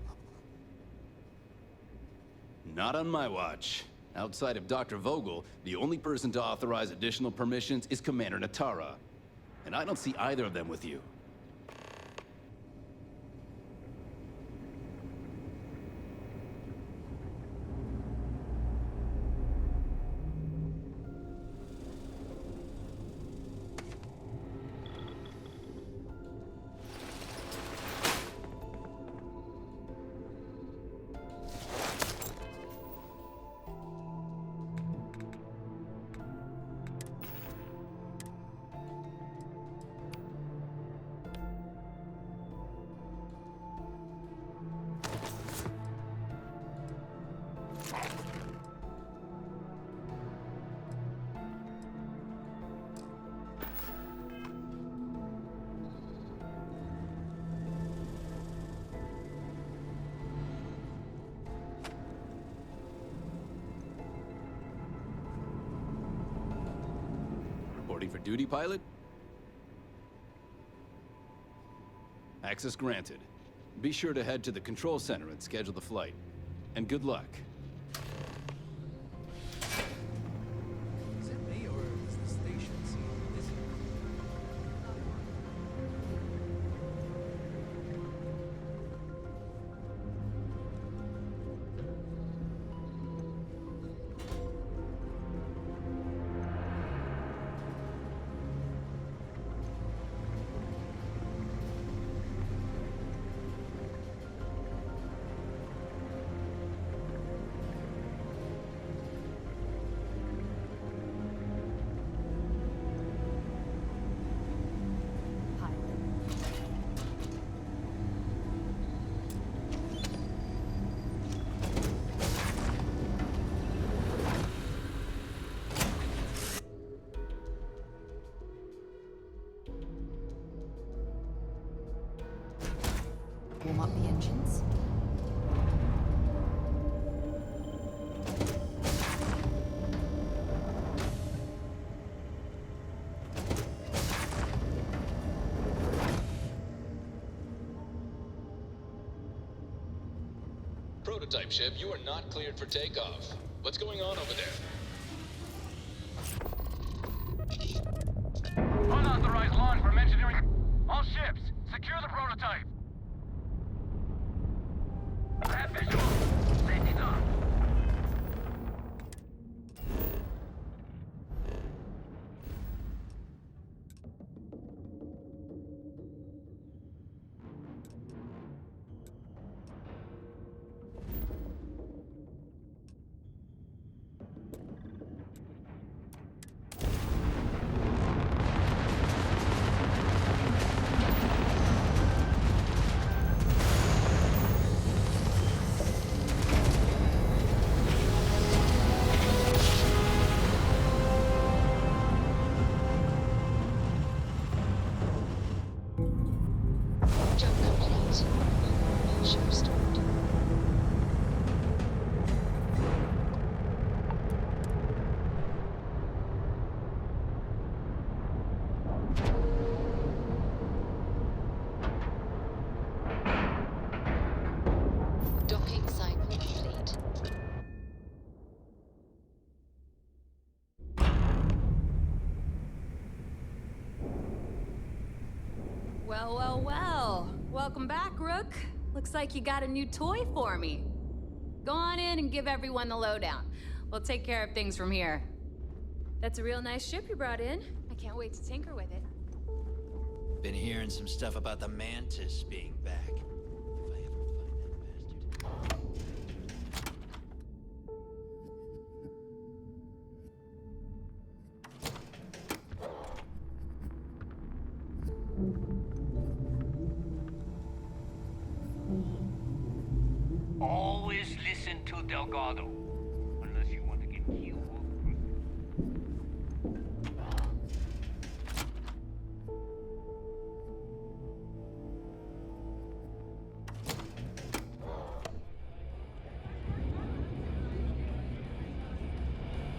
Not on my watch. Outside of Dr. Vogel, the only person to authorize additional permissions is Commander Natara. And I don't see either of them with you. Reporting for duty, pilot? Access granted. Be sure to head to the control center and schedule the flight. And good luck. Is it me or is the station seem busy? Warm up the engines. Prototype ship, you are not cleared for takeoff. What's going on over there? Unauthorized launch from engineering. All ships, secure the prototype. I have visual. Safety's off. Jump complete. All ship restored. Docking cycle complete. Well, well, well. Welcome back, Rook. Looks like you got a new toy for me. Go on in and give everyone the lowdown. We'll take care of things from here. That's a real nice ship you brought in. I can't wait to tinker with it. Been hearing some stuff about the Mantis being back. If I ever find that bastard. Always listen to Delgado, unless you want to get killed.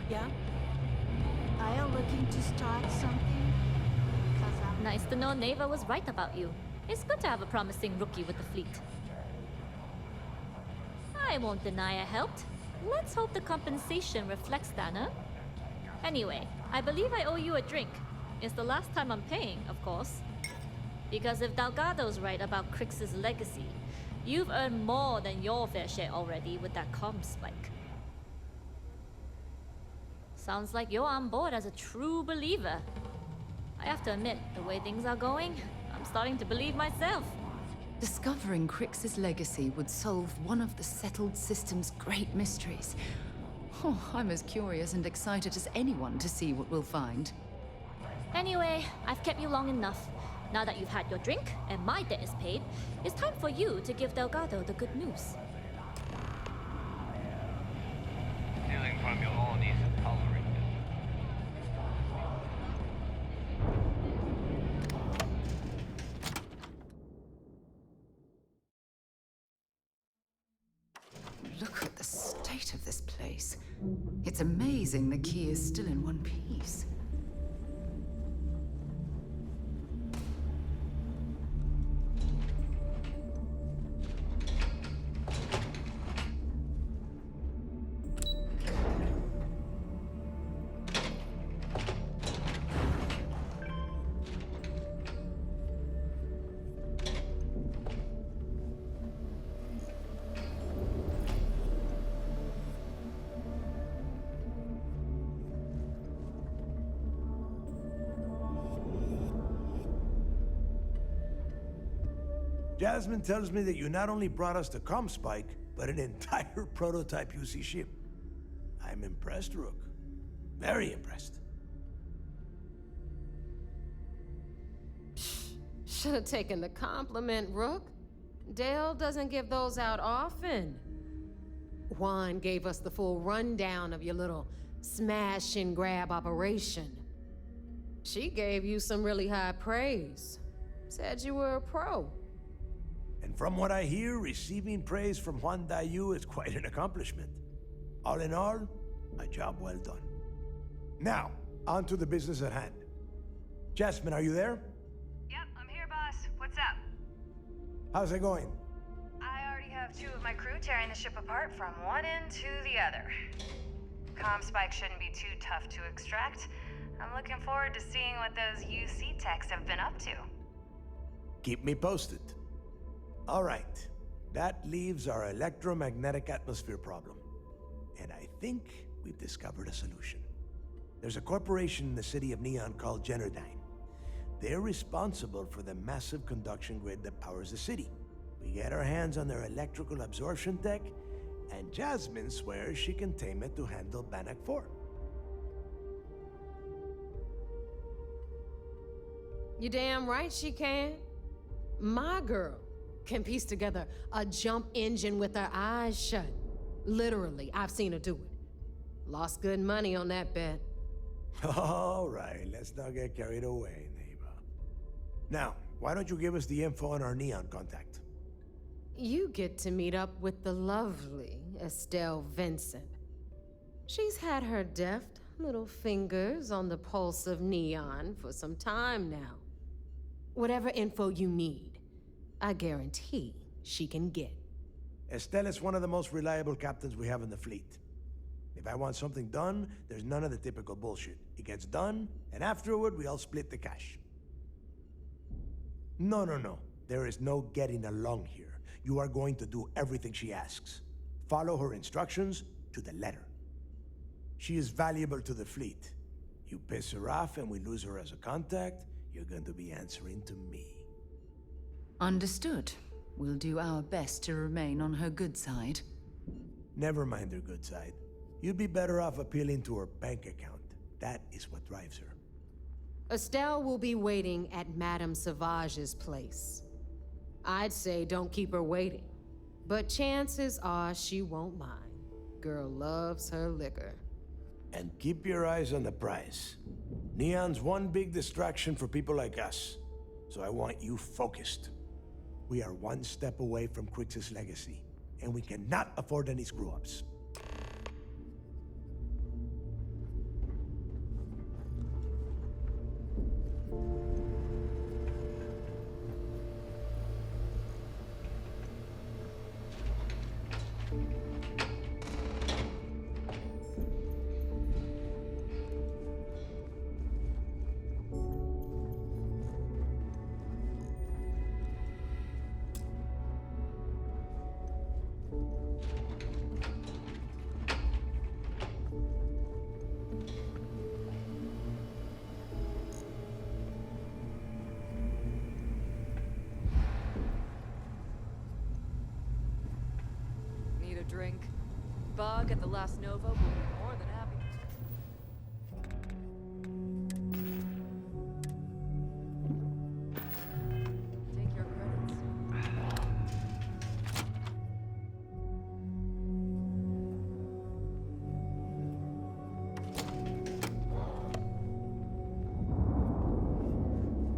Yeah? Are you looking to start something? Nice to know Neva was right about you. It's good to have a promising rookie with the fleet. I won't deny I helped. Let's hope the compensation reflects that, huh? Anyway, I believe I owe you a drink. It's the last time I'm paying, of course. Because if Delgado's right about Crix's legacy, you've earned more than your fair share already with that comm spike. Sounds like you're on board as a true believer. I have to admit, the way things are going, I'm starting to believe myself. Discovering Crix's legacy would solve one of the settled system's great mysteries. Oh, I'm as curious and excited as anyone to see what we'll find. Anyway, I've kept you long enough. Now that you've had your drink and my debt is paid, it's time for you to give Delgado the good news. Stealing from your own isn't tolerated. Look at the state of this place. It's amazing the key is still in one piece. Jasmine tells me that you not only brought us the comm spike, but an entire prototype UC ship. I'm impressed, Rook. Very impressed. Should have taken the compliment, Rook. Dale doesn't give those out often. Juan gave us the full rundown of your little smash and grab operation. She gave you some really high praise. Said you were a pro. And from what I hear, receiving praise from Juan Dayu is quite an accomplishment. All in all, a job well done. Now, on to the business at hand. Jasmine, are you there? Yep, I'm here, boss. What's up? How's it going? I already have 2 of my crew tearing the ship apart from one end to the other. Comm spike shouldn't be too tough to extract. I'm looking forward to seeing what those UC techs have been up to. Keep me posted. All right, that leaves our electromagnetic atmosphere problem. And I think we've discovered a solution. There's a corporation in the city of Neon called Generdyne. They're responsible for the massive conduction grid that powers the city. We get our hands on their electrical absorption tech, and Jasmine swears she can tame it to handle Bannock 4. You damn right she can. My girl can piece together a jump engine with her eyes shut. Literally, I've seen her do it. Lost good money on that bet. All right, let's not get carried away, neighbor. Now, why don't you give us the info on our Neon contact? You get to meet up with the lovely Estelle Vincent. She's had her deft little fingers on the pulse of Neon for some time now. Whatever info you need, I guarantee she can get. Estelle is one of the most reliable captains we have in the fleet. If I want something done, there's none of the typical bullshit. It gets done, and afterward, we all split the cash. No. There is no getting along here. You are going to do everything she asks. Follow her instructions to the letter. She is valuable to the fleet. You piss her off and we lose her as a contact, you're going to be answering to me. Understood. We'll do our best to remain on her good side. Never mind her good side. You'd be better off appealing to her bank account. That is what drives her. Estelle will be waiting at Madame Sauvage's place. I'd say don't keep her waiting, but chances are she won't mind. Girl loves her liquor. And keep your eyes on the prize. Neon's one big distraction for people like us, so I want you focused. We are one step away from Crix's legacy, and we cannot afford any screw-ups. Bug at the last Nova will be more than happy. Take your credits.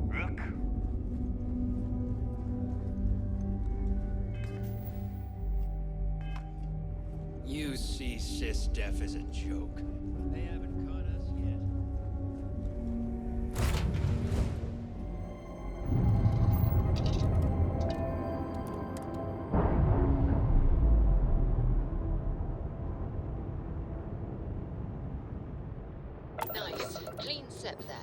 Rook? You see Sys-Def as a joke. They haven't caught us yet. Nice. Clean sep there.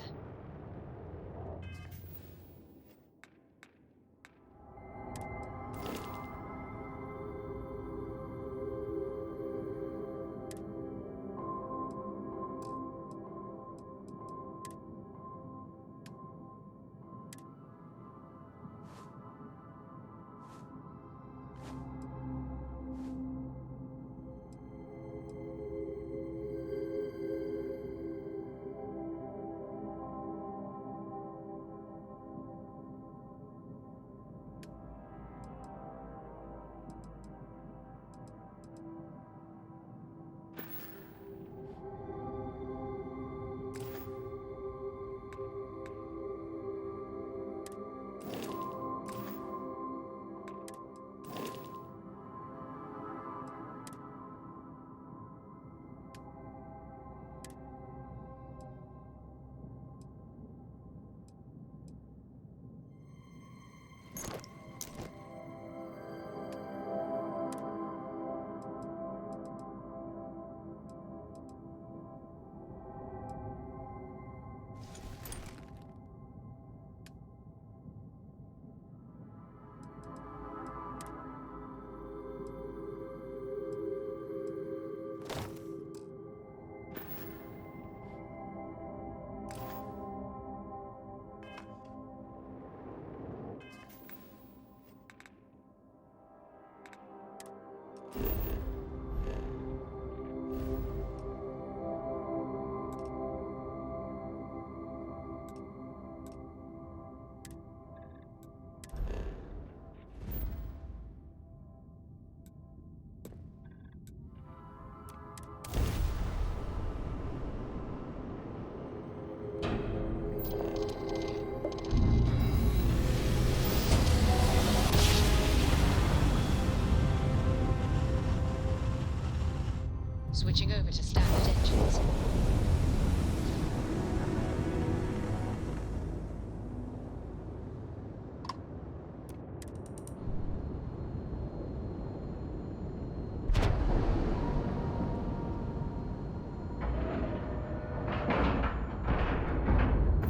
Switching over to standard engines.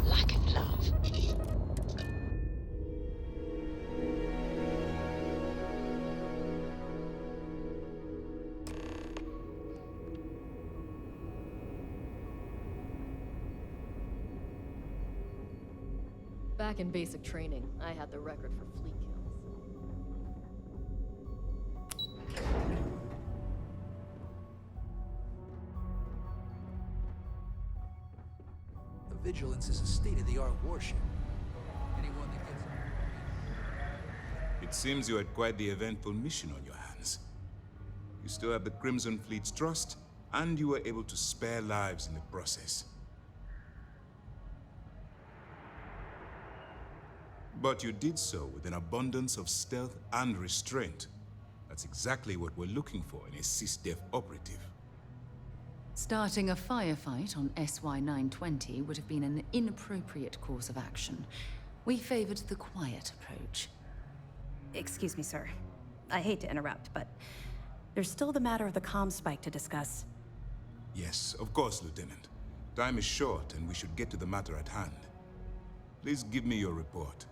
Lack of love. Back in basic training, I had the record for fleet kills. The Vigilance is a state-of-the-art warship. Anyone that gets... It seems you had quite the eventful mission on your hands. You still have the Crimson Fleet's trust, and you were able to spare lives in the process. But you did so with an abundance of stealth and restraint. That's exactly what we're looking for in a Sys-Def operative. Starting a firefight on SY-920 would have been an inappropriate course of action. We favored the quiet approach. Excuse me, sir. I hate to interrupt, but there's still the matter of the comm spike to discuss. Yes, of course, Lieutenant. Time is short, and we should get to the matter at hand. Please give me your report.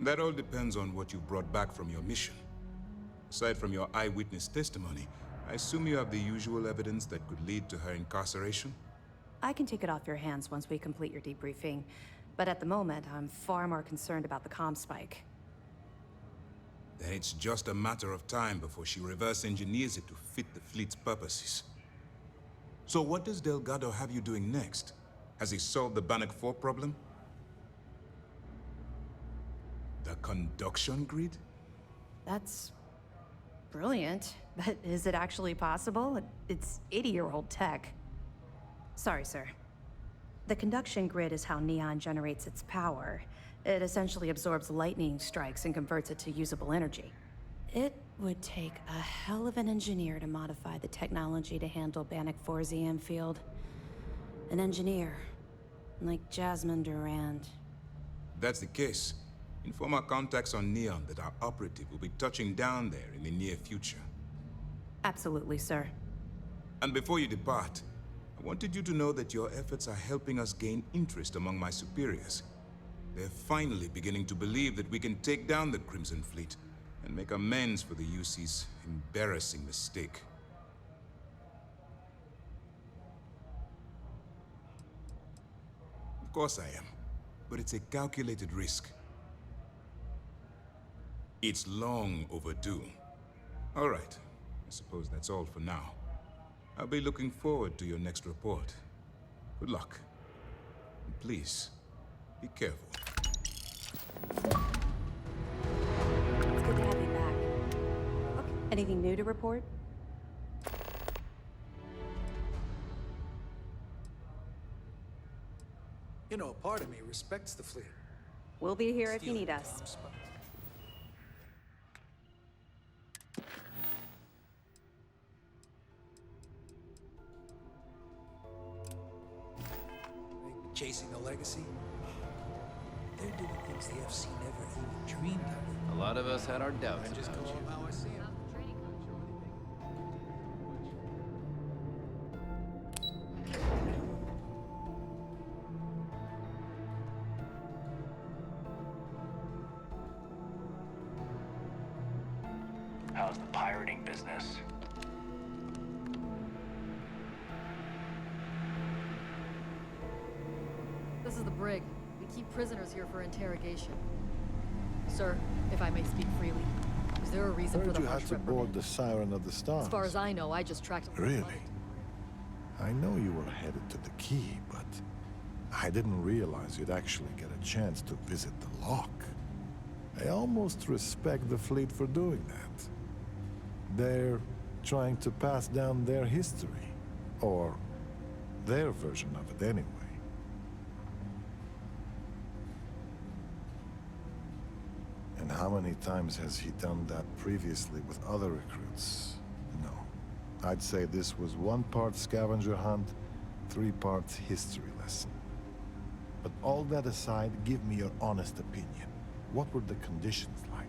That all depends on what you brought back from your mission. Aside from your eyewitness testimony, I assume you have the usual evidence that could lead to her incarceration? I can take it off your hands once we complete your debriefing, but at the moment, I'm far more concerned about the comm spike. Then it's just a matter of time before she reverse engineers it to fit the fleet's purposes. So what does Delgado have you doing next? Has he solved the Bannock 4 problem? The conduction grid? That's brilliant, but is it actually possible? It's 80-year-old tech. Sorry, sir. The conduction grid is how Neon generates its power. It essentially absorbs lightning strikes and converts it to usable energy. It would take a hell of an engineer to modify the technology to handle Bannock 4's EM field. An engineer, like Jasmine Durand. If that's the case, inform our contacts on Neon that our operative will be touching down there in the near future. Absolutely, sir. And before you depart, I wanted you to know that your efforts are helping us gain interest among my superiors. They're finally beginning to believe that we can take down the Crimson Fleet and make amends for the UC's embarrassing mistake. Of course I am, but it's a calculated risk. It's long overdue. All right, I suppose that's all for now. I'll be looking forward to your next report. Good luck. And please, be careful. It's good to have you back. Okay, anything new to report? You know, part of me respects the fleet. We'll be here if you need us. Chasing the legacy. They're doing things the FC never even dreamed of. A lot of us had our doubts I just about call you. them how I see them. How's the pirating business? This is the brig. We keep prisoners here for interrogation. Sir, if I may speak freely, is there a reason for Heard the you had harsh to board reprimand? the Siren of the Stars. As far as I know, I just tracked him. Really? I know you were headed to the Key, but I didn't realize you'd actually get a chance to visit the lock. I almost respect the fleet for doing that. They're trying to pass down their history, or their version of it anyway. And how many times has he done that previously with other recruits? No. I'd say this was 1 part scavenger hunt, 3 parts history lesson. But all that aside, give me your honest opinion. What were the conditions like?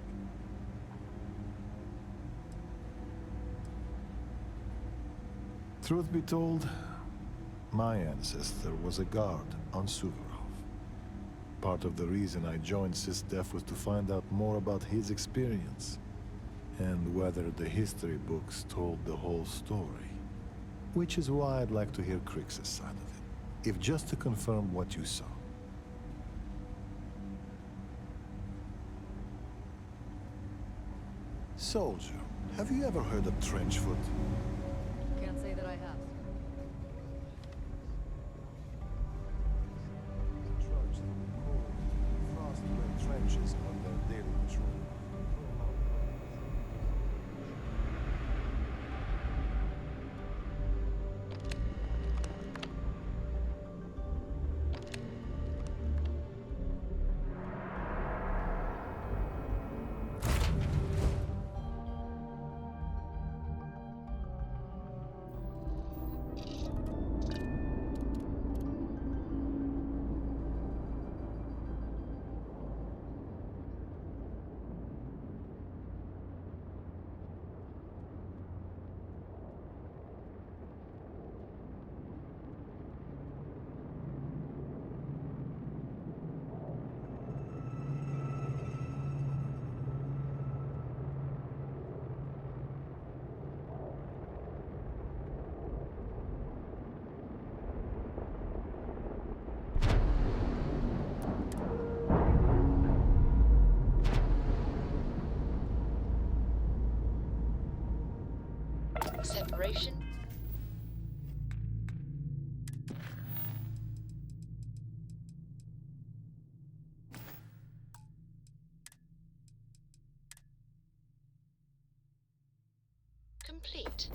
Truth be told, my ancestor was a guard on Suvorov. Part of the reason I joined SysDef was to find out more about his experience, and whether the history books told the whole story. Which is why I'd like to hear Crix's side of it, if just to confirm what you saw. Soldier, have you ever heard of Trenchfoot? Can't say that I have. Trudge through cold, frost-lit trenches on their daily patrol. solution? Complete.